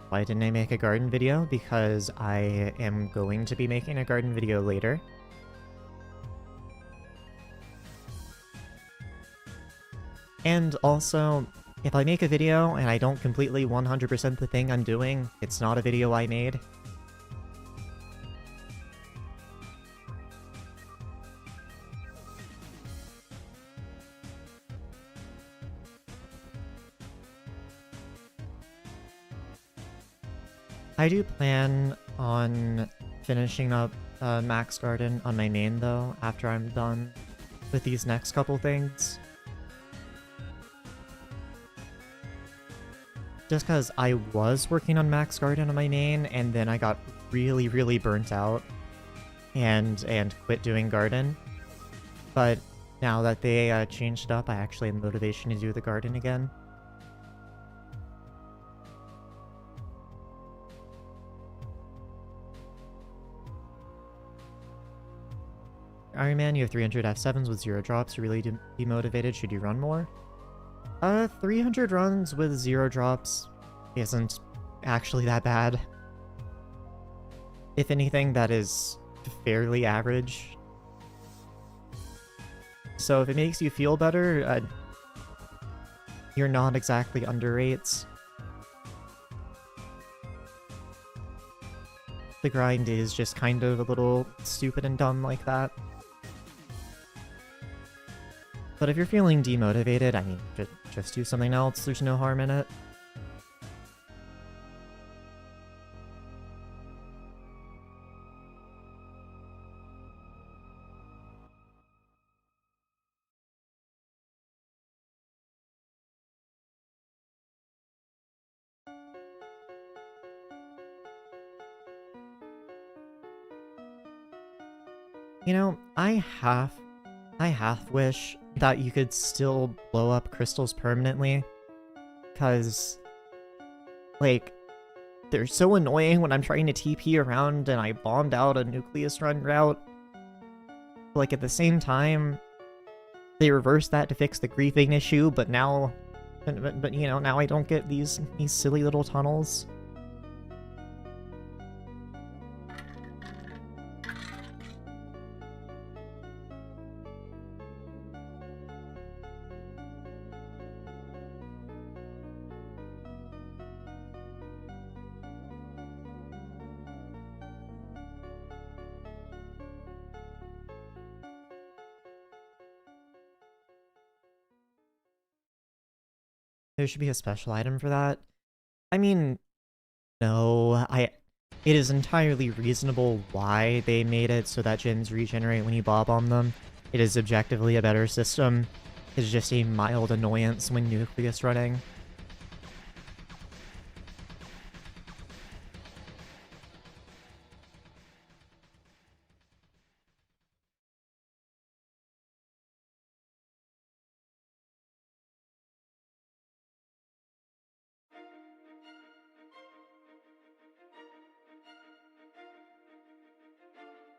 Why didn't I make a garden video? Because I am going to be making a garden video later. And also, if I make a video and I don't completely 100% the thing I'm doing, it's not a video I made. I do plan on finishing up Max Garden on my main though, after I'm done with these next couple things. Just because I was working on Max Garden on my main, and then I got really, really burnt out and quit doing Garden. But now that they changed it up, I actually have motivation to do the Garden again. Ironman, you have 300 F7s with 0 drops. You're really demotivated. Should you run more? 300 runs with 0 drops isn't actually that bad. If anything, that is fairly average. So if it makes you feel better, you're not exactly under rates. The grind is just kind of a little stupid and dumb like that. But if you're feeling demotivated, I mean, just do something else. There's no harm in it. You know, I half wish that you could still blow up crystals permanently, because, like, they're so annoying when I'm trying to TP around and I bombed out a Nucleus run route. Like, at the same time, they reversed that to fix the griefing issue, but now, but you know, now I don't get these silly little tunnels. There should be a special item for that. I mean, no, it is entirely reasonable why they made it so that gens regenerate when you bob on them. It is objectively a better system. It's just a mild annoyance when Nucleus running.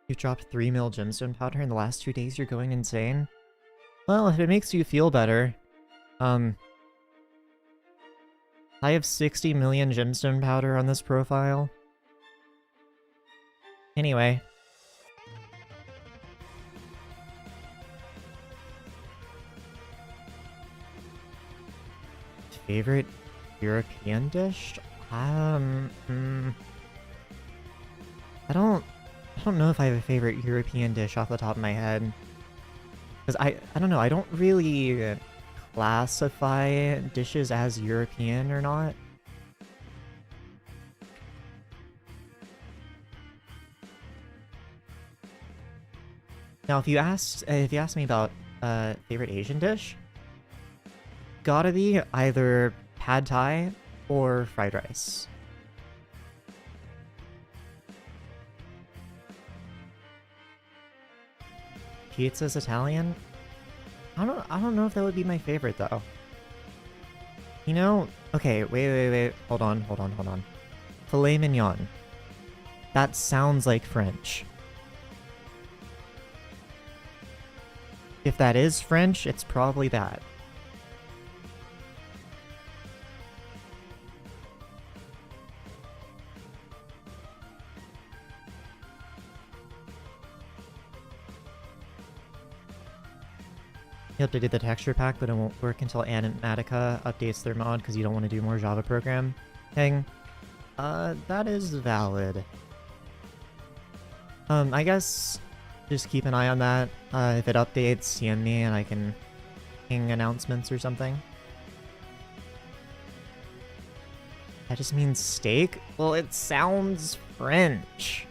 You dropped 3 mil gemstone powder in the last 2 days, you're going insane? Well, if it makes you feel better, I have 60 million gemstone powder on this profile. Anyway. Favorite European dish? I don't know if I have a favorite European dish off the top of my head. Because I don't know, I don't really classify dishes as European or not. Now, if you asked me about favorite Asian dish, gotta be either pad thai or fried rice. Pizza's Italian? I don't know if that would be my favorite though. You know, okay, wait. Hold on. Filet mignon. That sounds like French. If that is French, it's probably that. He updated the texture pack, but it won't work until Animatica updates their mod because you don't want to do more Java programming. That is valid. I guess just keep an eye on that. If it updates, CM me and I can ping announcements or something. That just means steak? Well, it sounds French.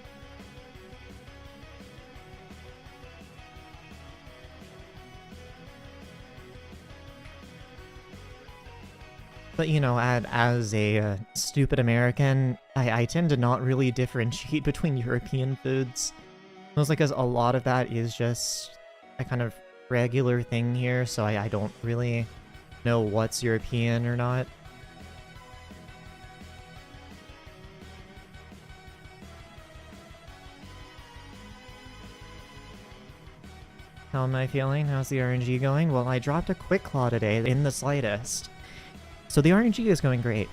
But, you know, as a stupid American, I tend to not really differentiate between European foods. Mostly because a lot of that is just a kind of regular thing here, so I don't really know what's European or not. How am I feeling? How's the RNG going? Well, I dropped a quick claw today in the slightest. So the RNG is going great.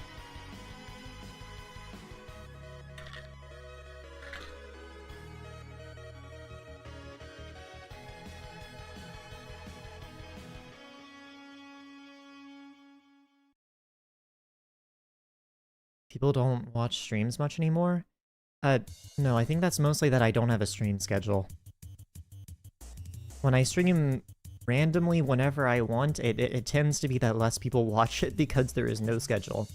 People don't watch streams much anymore? No, I think that's mostly that I don't have a stream schedule. When I stream randomly whenever I want, it tends to be that less people watch it because there is no schedule.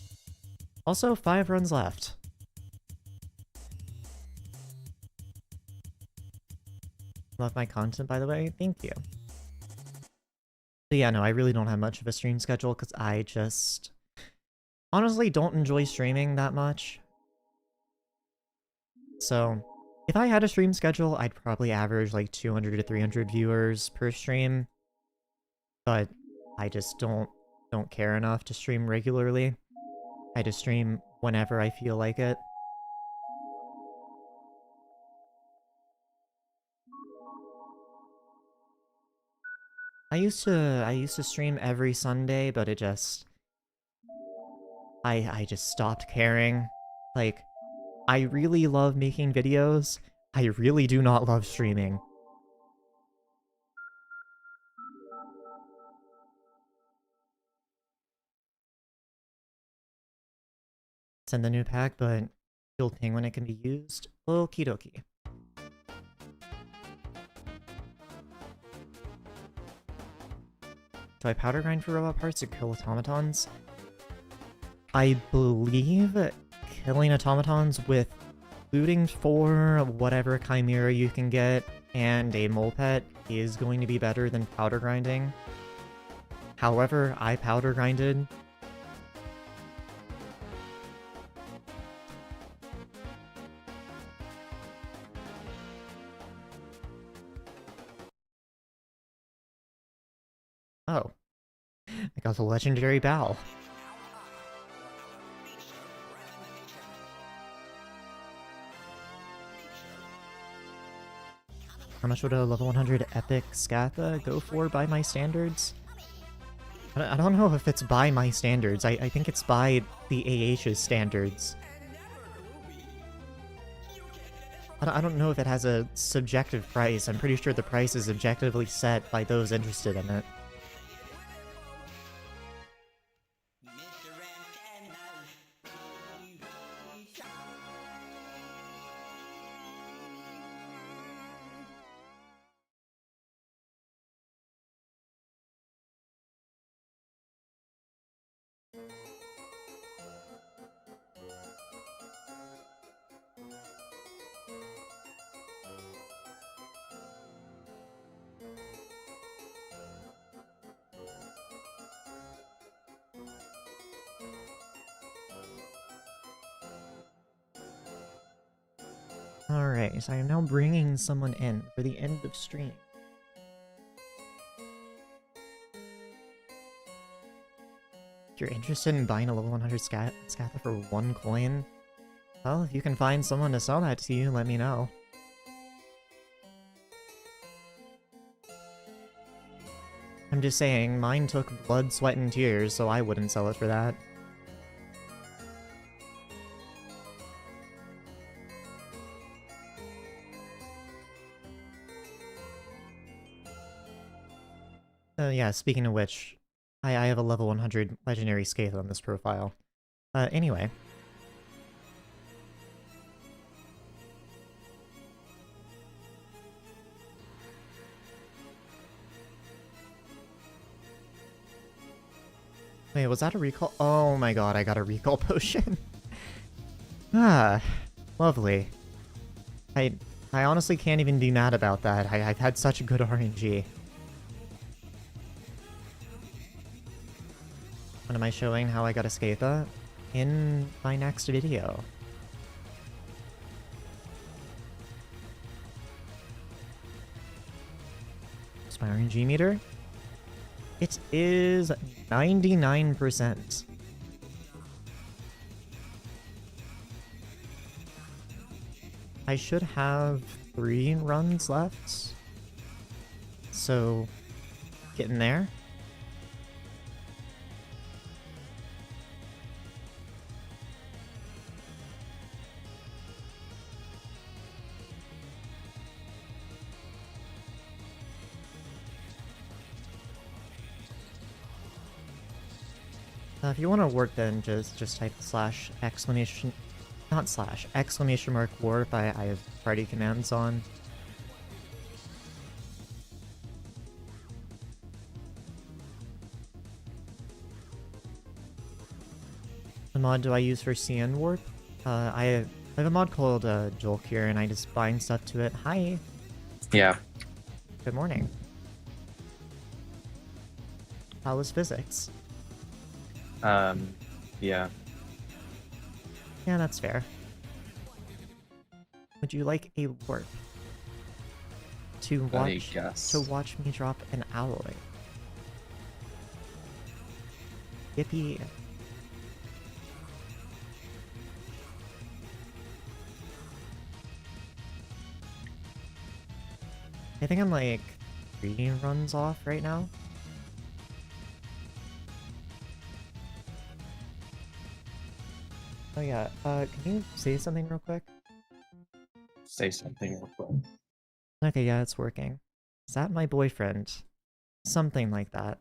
Also, 5 runs left. Love my content, by the way. Thank you. But yeah, no, I really don't have much of a stream schedule because I just honestly don't enjoy streaming that much. So, if I had a stream schedule, I'd probably average like 200 to 300 viewers per stream. But I just don't care enough to stream regularly. I just stream whenever I feel like it. I used to stream every Sunday, but it just I just stopped caring. Like, I really love making videos. I really do not love streaming. Send the new pack, but you'll ping when it can be used. Okie dokie. Do I powder grind for robot parts to kill automatons? I believe killing automatons with looting for whatever chimera you can get and a mole pet is going to be better than powder grinding. However, I powder grinded. Oh. I got the legendary bow. How much would a level 100 epic Scatha go for by my standards? I don't know if it's by my standards. I think it's by the AH's standards. I don't know if it has a subjective price. I'm pretty sure the price is objectively set by those interested in it. Alright, I am now bringing someone in for the end of stream. If you're interested in buying a level 100 Scatha for 1 coin, well, if you can find someone to sell that to you, let me know. I'm just saying, mine took blood, sweat, and tears, so I wouldn't sell it for that. Yeah, speaking of which, I have a level 100 legendary Scathe on this profile. Anyway. Wait, was that a recall? Oh my god, I got a recall potion. Ah, lovely. I honestly can't even be mad about that. I've had such good RNG. When am I showing how I got a Scatha? In my next video. Is my RNG meter? It is 99%. I should have 3 runs left. So, getting there. If you want to work, then just type slash exclamation, not slash, exclamation mark warp. I have party commands on. The mod do I use for CN warp? I have a mod called Julk here, and I just bind stuff to it. Hi. Yeah. Good morning. How was physics? Yeah. Yeah, that's fair. Would you like a warp? To watch me drop an alloy. Yippee. I think I'm like 3 runs off right now. Oh yeah, can you say something real quick? Say something real quick. Okay, yeah, it's working. Is that my boyfriend? Something like that.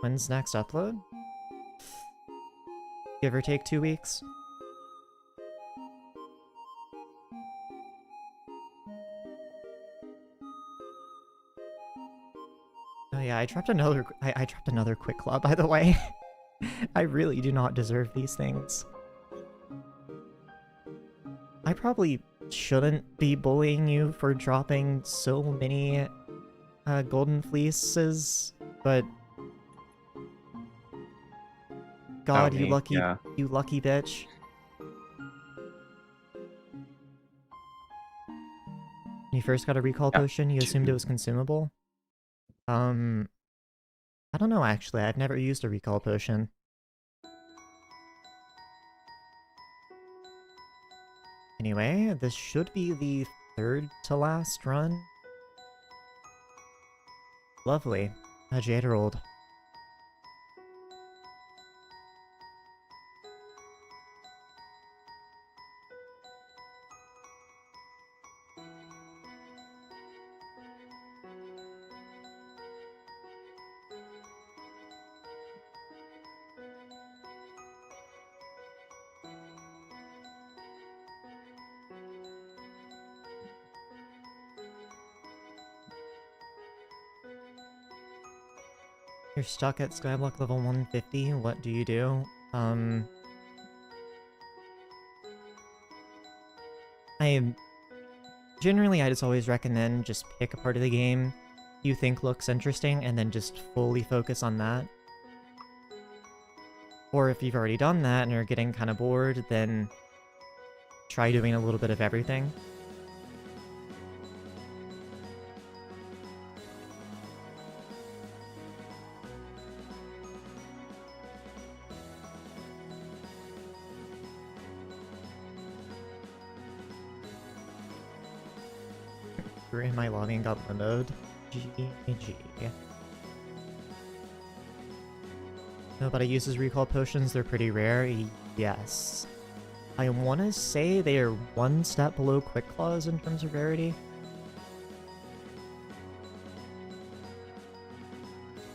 When's next upload? Give or take 2 weeks. Oh yeah, I dropped another quick claw, by the way. I really do not deserve these things. I probably shouldn't be bullying you for dropping so many golden fleeces, but God, you lucky bitch. When you first got a recall potion, you assumed it was consumable? I don't know actually, I've never used a recall potion. Anyway, this should be the 3rd to last run. Lovely. A Jade rolled. You're stuck at Skyblock level 150, what do you do? Generally, I just always recommend just pick a part of the game you think looks interesting and then just fully focus on that. Or if you've already done that and are getting kind of bored, then try doing a little bit of everything. You're in my lobby and got windowed. GG. Nobody uses recall potions, they're pretty rare. Yes. I want to say they are one step below Quick Claws in terms of rarity.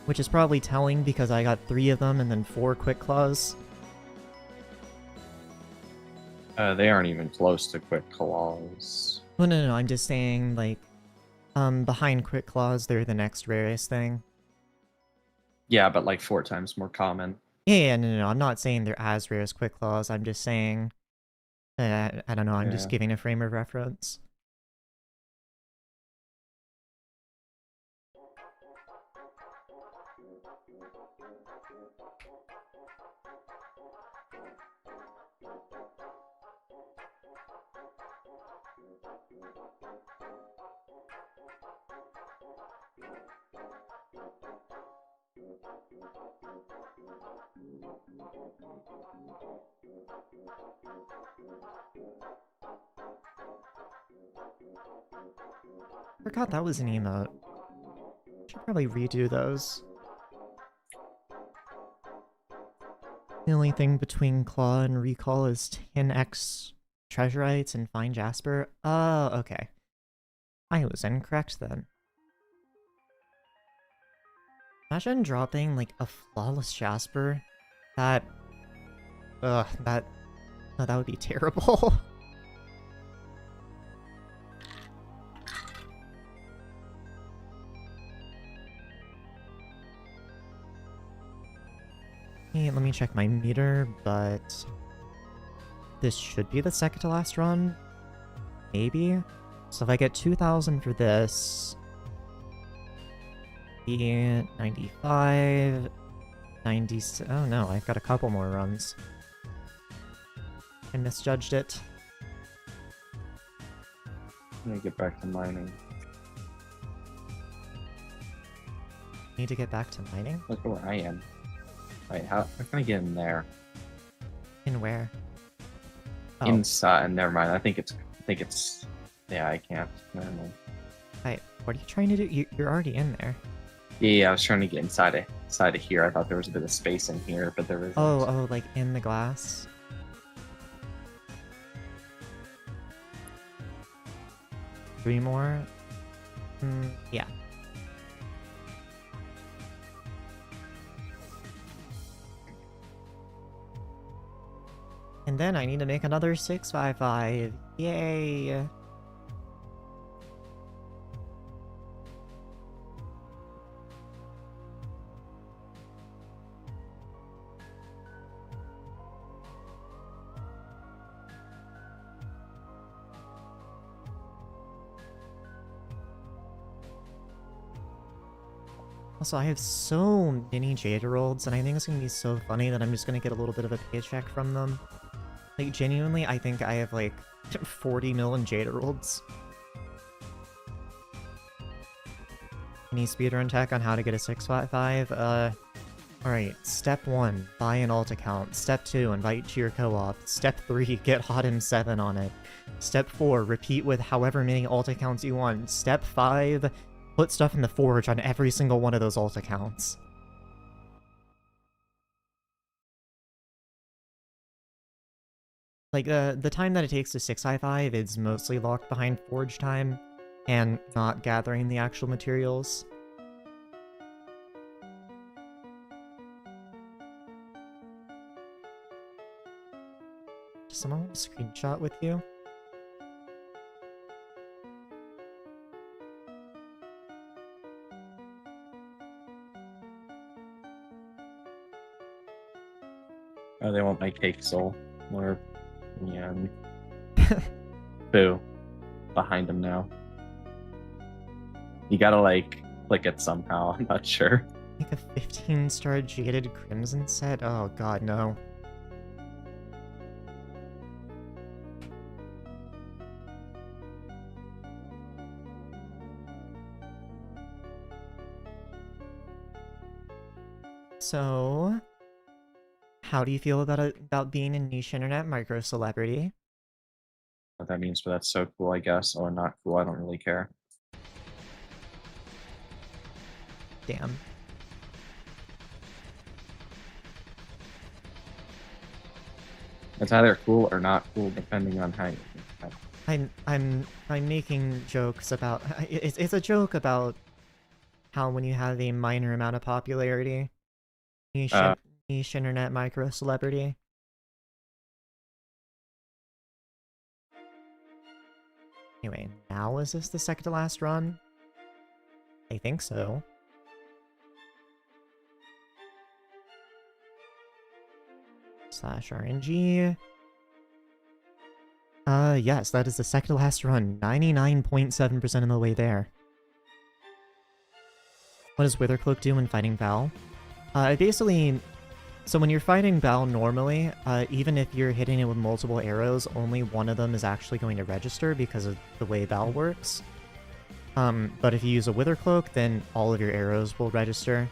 Which is probably telling because I got 3 of them and then 4 Quick Claws. They aren't even close to Quick Claws. Oh, no, I'm just saying, like, behind Quick Claws, they're the next rarest thing. Yeah, but like 4 times more common. Yeah, no, I'm not saying they're as rare as Quick Claws, I'm just saying... I don't know, I'm just giving a frame of reference. Forgot that was an emote. Should probably redo those. The only thing between Claw and Recall is 10x Treasurites and Fine Jasper. Oh, okay. I was incorrect then. Imagine dropping, like, a Flawless Jasper. That... Ugh, that... Oh, that would be terrible. Hey, let me check my meter, but... This should be the second to last run? Maybe? So if I get 2,000 for this... 95... 90... Oh no, I've got a couple more runs. I misjudged it. Let me get back to mining. Need to get back to mining? Look where I am. Wait, how can I get in there? In where? Oh. Inside. Never mind. I think it's. Yeah, I can't. Never mind. Wait, what are you trying to do? You're already in there. Yeah, I was trying to get inside of here. I thought there was a bit of space in here, but there isn't. Oh, like in the glass? 3 more? Yeah. And then I need to make another 655. Yay! Also, I have so many Jade Emeralds, and I think it's gonna be so funny that I'm just gonna get a little bit of a paycheck from them. Like, genuinely, I think I have, like, 40 mil in Jade Emeralds. Any speedrun tech on how to get a 655? Alright, step 1, buy an alt account. Step 2, invite to your co-op. Step 3, get Hot M7 on it. Step 4, repeat with however many alt accounts you want. Step 5, put stuff in the forge on every single one of those alt accounts. Like, the time that it takes to 655 is mostly locked behind forge time, and not gathering the actual materials. Does someone want a screenshot with you? Oh, they want my cake soul. Or, yeah. Boo. Behind him now. You gotta, like click it somehow. I'm not sure. Like a 15-star Jaded Crimson set? Oh god, no. So, how do you feel about being a niche internet micro celebrity? What that means, but that's so cool, I guess, or not cool. I don't really care. Damn. It's either cool or not cool, depending on how you. I'm making jokes about it's a joke about how when you have a minor amount of popularity, niche, niche internet micro celebrity. Anyway, now is this the second to last run? I think so. /RNG. Yes, that is the second to last run. 99.7% of the way there. What does Withercloak do when fighting Val? Basically, so when you're fighting Val normally, even if you're hitting it with multiple arrows, only one of them is actually going to register because of the way Val works. But if you use a Withercloak, then all of your arrows will register.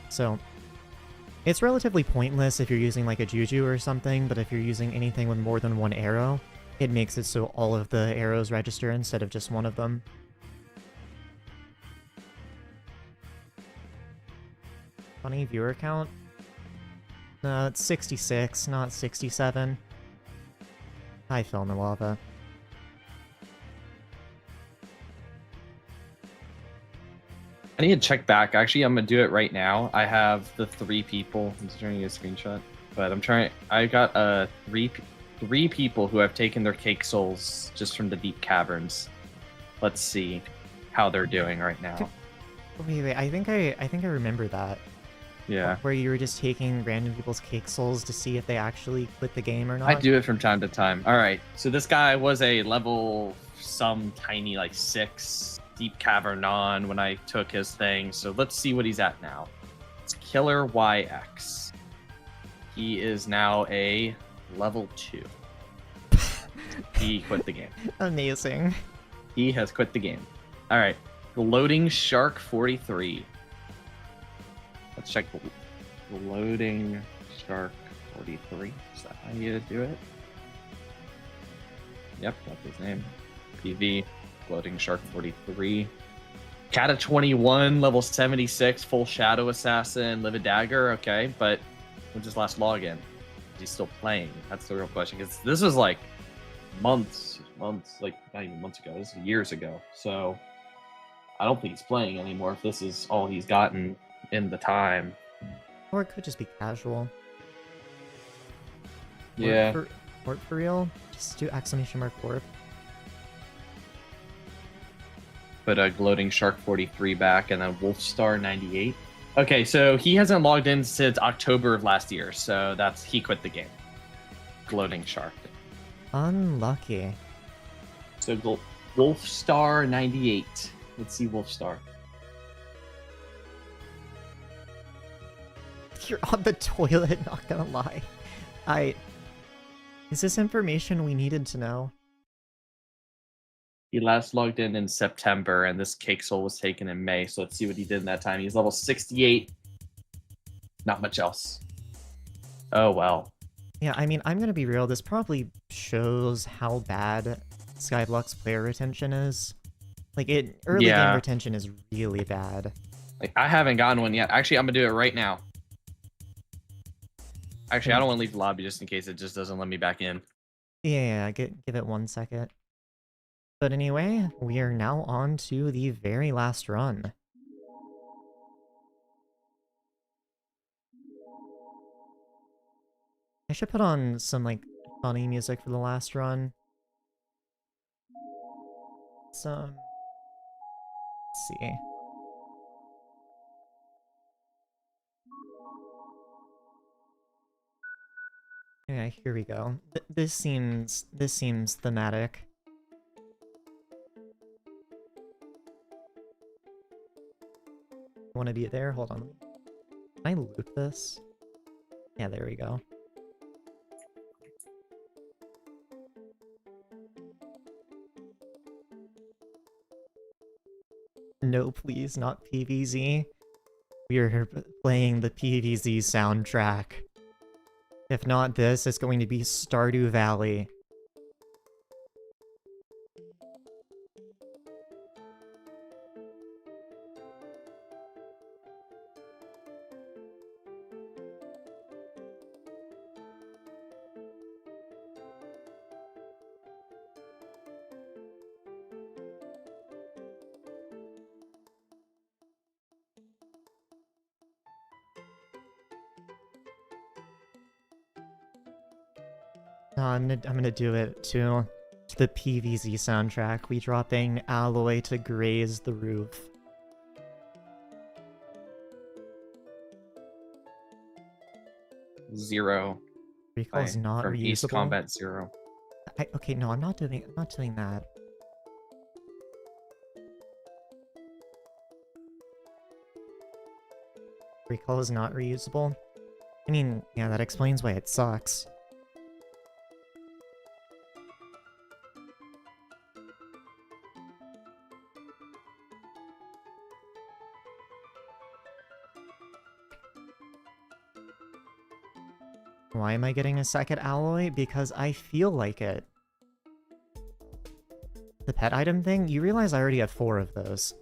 So, it's relatively pointless if you're using like a Juju or something, but if you're using anything with more than one arrow, it makes it so all of the arrows register instead of just one of them. Funny viewer count? No, it's 66, not 67. Hi, Film and Lava. I need to check back. Actually, I'm gonna do it right now. I have the 3 people. I'm just trying to get a screenshot, but I got three people who have taken their cake souls just from the deep caverns. Let's see how they're doing right now. Wait, I think I remember that. Yeah. Where you were just taking random people's cake souls to see if they actually quit the game or not? I do it from time to time. All right. So this guy was a level some tiny like 6 deep cavern non when I took his thing. So let's see what he's at now. It's Killer YX. He is now a level 2. He quit the game. Amazing. He has quit the game. All right. Loading Shark 43. Let's check the Loading Shark 43. Is that how you do it? Yep, that's his name. PV, Loading Shark 43. Kata 21, level 76, full Shadow Assassin, Livid Dagger. Okay, but when's his last login? Is he still playing? That's the real question. Because this was like months, like not even months ago. This is years ago. So I don't think he's playing anymore if this is all he's gotten in the time. Or it could just be casual. Yeah. Corp for real? Just do ! Corp. Put a Gloating Shark 43 back and then Wolfstar 98. Okay, so he hasn't logged in since October of last year, so he quit the game. Gloating Shark. Unlucky. So Wolfstar 98. Let's see Wolfstar. You're on the toilet, not gonna lie. Is this information we needed to know? He last logged in September, and this cake soul was taken in May, so let's see what he did in that time. He's level 68. Not much else. Oh, well. Yeah, I mean, I'm gonna be real, this probably shows how bad Skyblock's player retention is. Like, early game retention is really bad. Like, I haven't gotten one yet. Actually, I'm gonna do it right now. Actually, I don't want to leave the lobby just in case it just doesn't let me back in. Yeah, give it 1 second. But anyway, we are now on to the very last run. I should put on some, like, funny music for the last run. Let's see. Yeah, here we go. This seems thematic. want to be there? Hold on. Can I loop this? Yeah, there we go. No, please, not PVZ. We are playing the PVZ soundtrack. If not this, it's going to be Stardew Valley. No, I'm gonna do it to the PVZ soundtrack. We dropping alloy to graze the roof. Zero. Recall is not From East reusable. Combat 0. Okay, no, I'm not doing that. Recall is not reusable. I mean, yeah, that explains why it sucks. Why am I getting a second alloy? Because I feel like it. The pet item thing? You realize I already have 4 of those.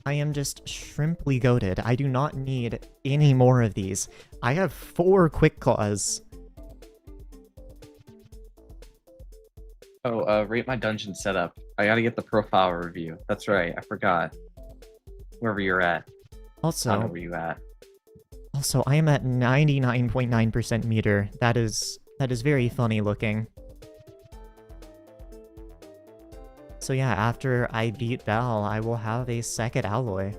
I am just shrimply goated. I do not need any more of these. I have 4 quick claws. Oh, rate my dungeon setup. I gotta get the profile review. That's right, I forgot. Wherever you're at. I don't know Also, where you at. I am at 99.9% meter. That is very funny looking. So yeah, after I beat Val, I will have a second alloy.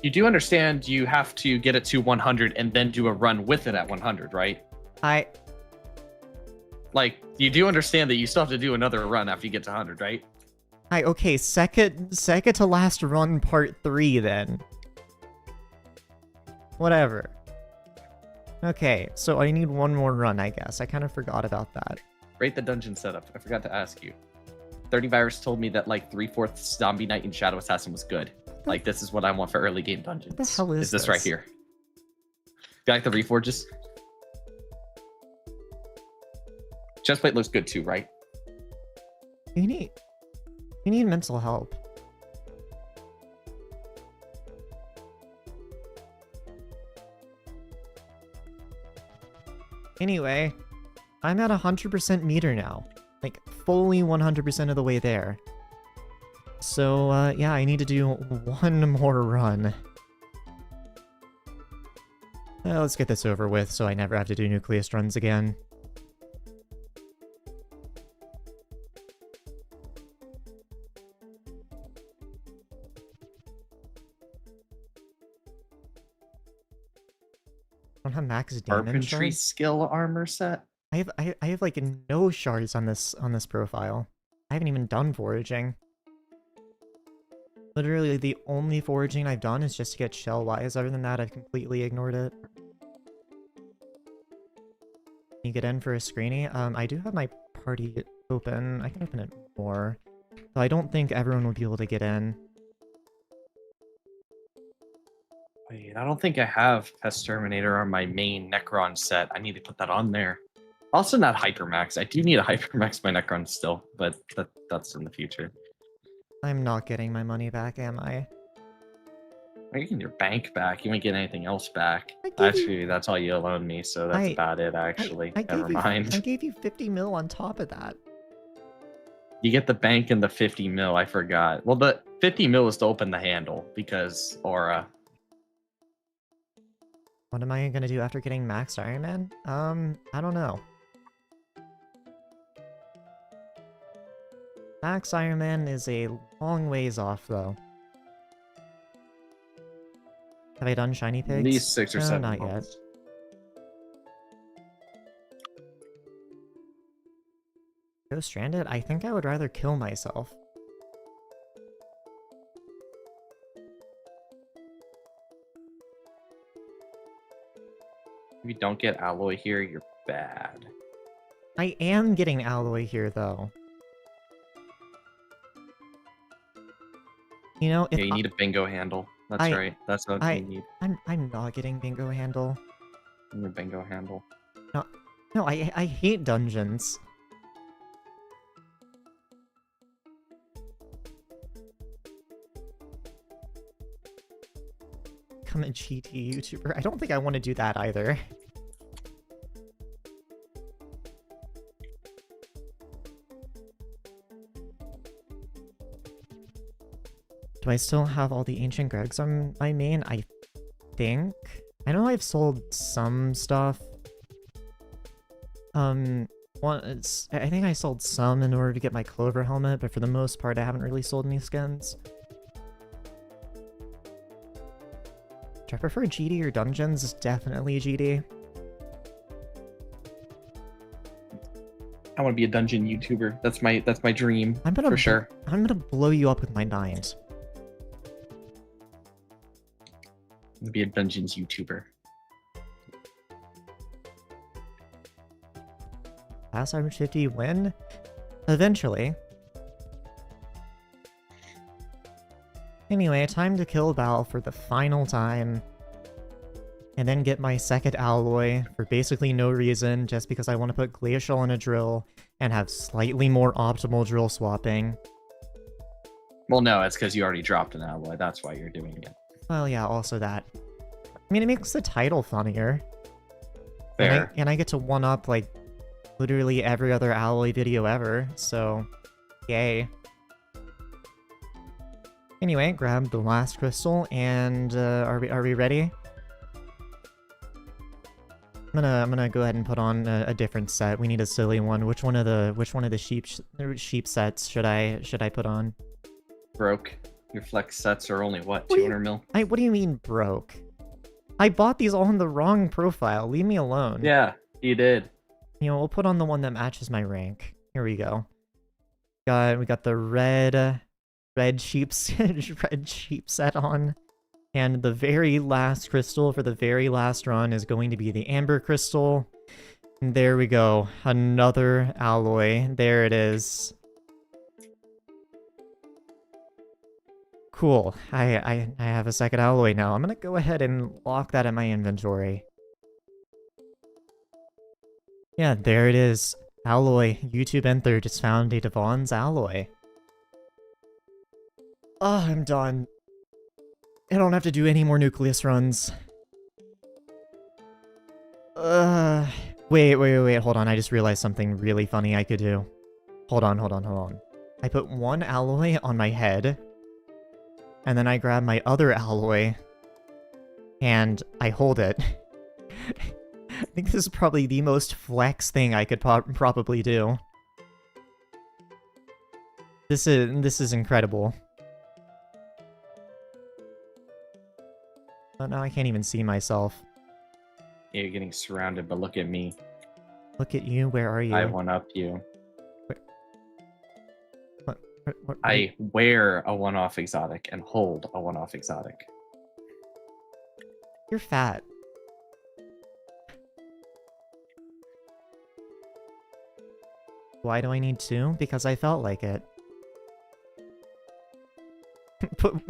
You do understand you have to get it to 100 and then do a run with it at 100, right? Like, you do understand that you still have to do another run after you get to 100, right? Okay, second to last run part 3 then. Whatever. Okay, so I need one more run, I guess. I kind of forgot about that. Rate the dungeon setup. I forgot to ask you. 30 Virus told me that like 3/4 Zombie Knight and Shadow Assassin was good. Like, this is what I want for early game dungeons. What the hell is this right here? You like the Reforges? Chestplate looks good too, right? You need mental help. Anyway, I'm at 100% meter now. Like, fully 100% of the way there. So, yeah, I need to do one more run. Let's get this over with so I never have to do Nucleus runs again. I don't have max damage Carpentry shards. skill armor set. I have like no shards on this profile. I haven't even done foraging. Literally the only foraging I've done is just to get shell wise. Other than that, I've completely ignored it. Can you get in for a screeny? I do have my party open. I can open it more. Though I don't think everyone will be able to get in. Wait, I don't think I have Pest Terminator on my main Necron set. I need to put that on there. Also not Hypermax. I do need a Hypermax my Necron still, but that's in the future. I'm not getting my money back, am I? You're getting your bank back. You ain't getting anything else back. I gave Actually, that's all you loaned me, so that's about it, actually. Never mind. I gave you 50 mil on top of that. You get the bank and the 50 mil, I forgot. Well, the 50 mil is to open the handle, because Aura. What am I gonna do after getting max Ironman? I don't know. Max Ironman is a long ways off, though. Have I done shiny pigs? At least 6 or 7 not months. yet. Go stranded? I think I would rather kill myself. If you don't get alloy here, you're bad. I am getting alloy here, though. You know, if Yeah, you need a bingo handle. That's right. That's what you need. I'm not getting bingo handle. Your bingo handle. No, I hate dungeons. Become a GT YouTuber. I don't think I want to do that either. Do I still have all the ancient Gregs on my main? I think. I know I've sold some stuff. I think I sold some in order to get my Clover helmet, but for the most part, I haven't really sold any skins. Do I prefer GD or dungeons? Definitely GD. I want to be a dungeon YouTuber. That's my dream. For sure. I'm gonna blow you up with my nines. Be a dungeons YouTuber. Pass average 50 win? Eventually. Anyway, time to kill Bal for the final time. And then get my second alloy for basically no reason, just because I want to put Glacial in a drill and have slightly more optimal drill swapping. Well, no, it's because you already dropped an alloy. That's why you're doing it. Well, yeah, also that. I mean, it makes the title funnier. Fair. And I get to one-up, like, literally every other alloy video ever, so yay. Anyway, grab the last crystal, and are we ready? I'm gonna go ahead and put on a different set. We need a silly one. Which one of the sheep sets should I put on? Broke. Your flex sets are only what, 200 mil? What do you mean broke? I bought these all in the wrong profile. Leave me alone. Yeah, you did. You know, we'll put on the one that matches my rank. Here we go. We got the red sheep set on. And the very last crystal for the very last run is going to be the amber crystal. And there we go. Another alloy. There it is. Cool. I have a second alloy now. I'm gonna go ahead and lock that in my inventory. Yeah, there it is. Alloy. YouTube Endthr just found a Devon's alloy. Oh, I'm done. I don't have to do any more Nucleus runs. Wait, hold on. I just realized something really funny I could do. Hold on. I put one alloy on my head, and then I grab my other alloy, and I hold it. I think this is probably the most flex thing I could probably do. This is incredible. But now I can't even see myself. Yeah, you're getting surrounded, but look at me. Look at you. Where are you? I one-up you. What, I wear a one-off exotic and hold a one-off exotic. You're fat. Why do I need two? Because I felt like it.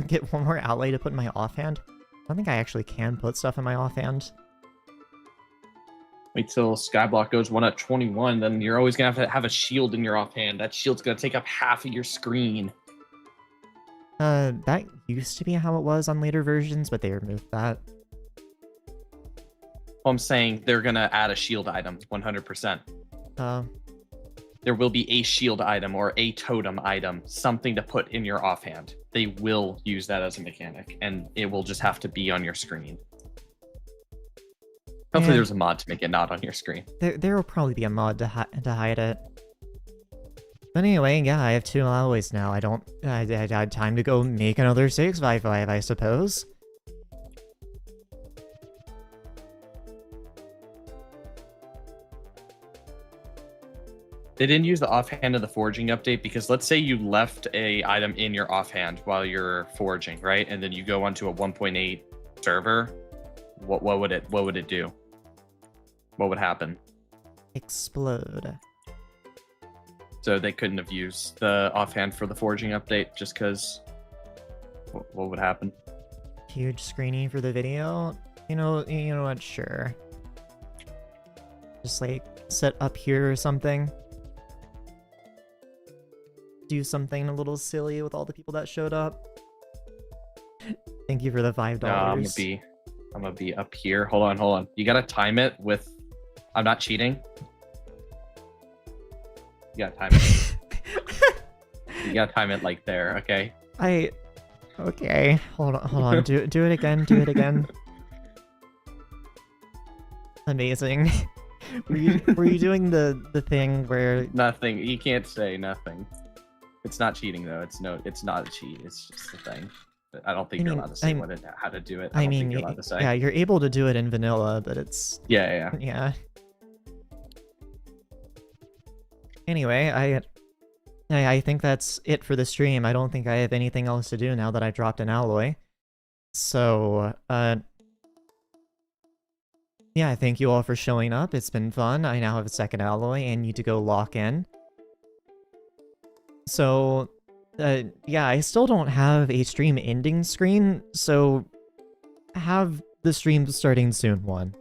Get one more outlay to put in my offhand? I don't think I actually can put stuff in my offhand. Wait till Skyblock goes 1 at 21, then you're always gonna have a shield in your offhand. That shield's gonna take up half of your screen. That used to be how it was on later versions, but they removed that. Well, I'm saying they're gonna add a shield item, 100%. There will be a shield item or a totem item, something to put in your offhand. They will use that as a mechanic, and it will just have to be on your screen. Hopefully there's a mod to make it not on your screen. There will probably be a mod to hide it. But anyway, yeah, I have 2 alloys now. I had time to go make another 655, I suppose. They didn't use the offhand of the foraging update because let's say you left a item in your offhand while you're foraging, right? And then you go onto a 1.8 server. What would it do? What would happen? Explode. So they couldn't have used the offhand for the forging update just because. What would happen? Huge screening for the video. You know what? Sure. Just like set up here or something. Do something a little silly with all the people that showed up. Thank you for the $5. No, I'm gonna be up here. Hold on. You gotta time it with. I'm not cheating. You gotta time it. You gotta time it like there. Okay. Okay. Hold on. Do it again. Do it again. Amazing. Were you doing the thing where Nothing. You can't say nothing. It's not cheating though. It's not a cheat. It's just a thing. I don't think you're allowed to say how to do it. I don't think you're allowed to say. Yeah, you're able to do it in vanilla, but it's yeah. Anyway, I think that's it for the stream. I don't think I have anything else to do now that I dropped an alloy. So, yeah, thank you all for showing up. It's been fun. I now have a second alloy and need to go lock in. So, yeah, I still don't have a stream ending screen, so have the stream starting soon one.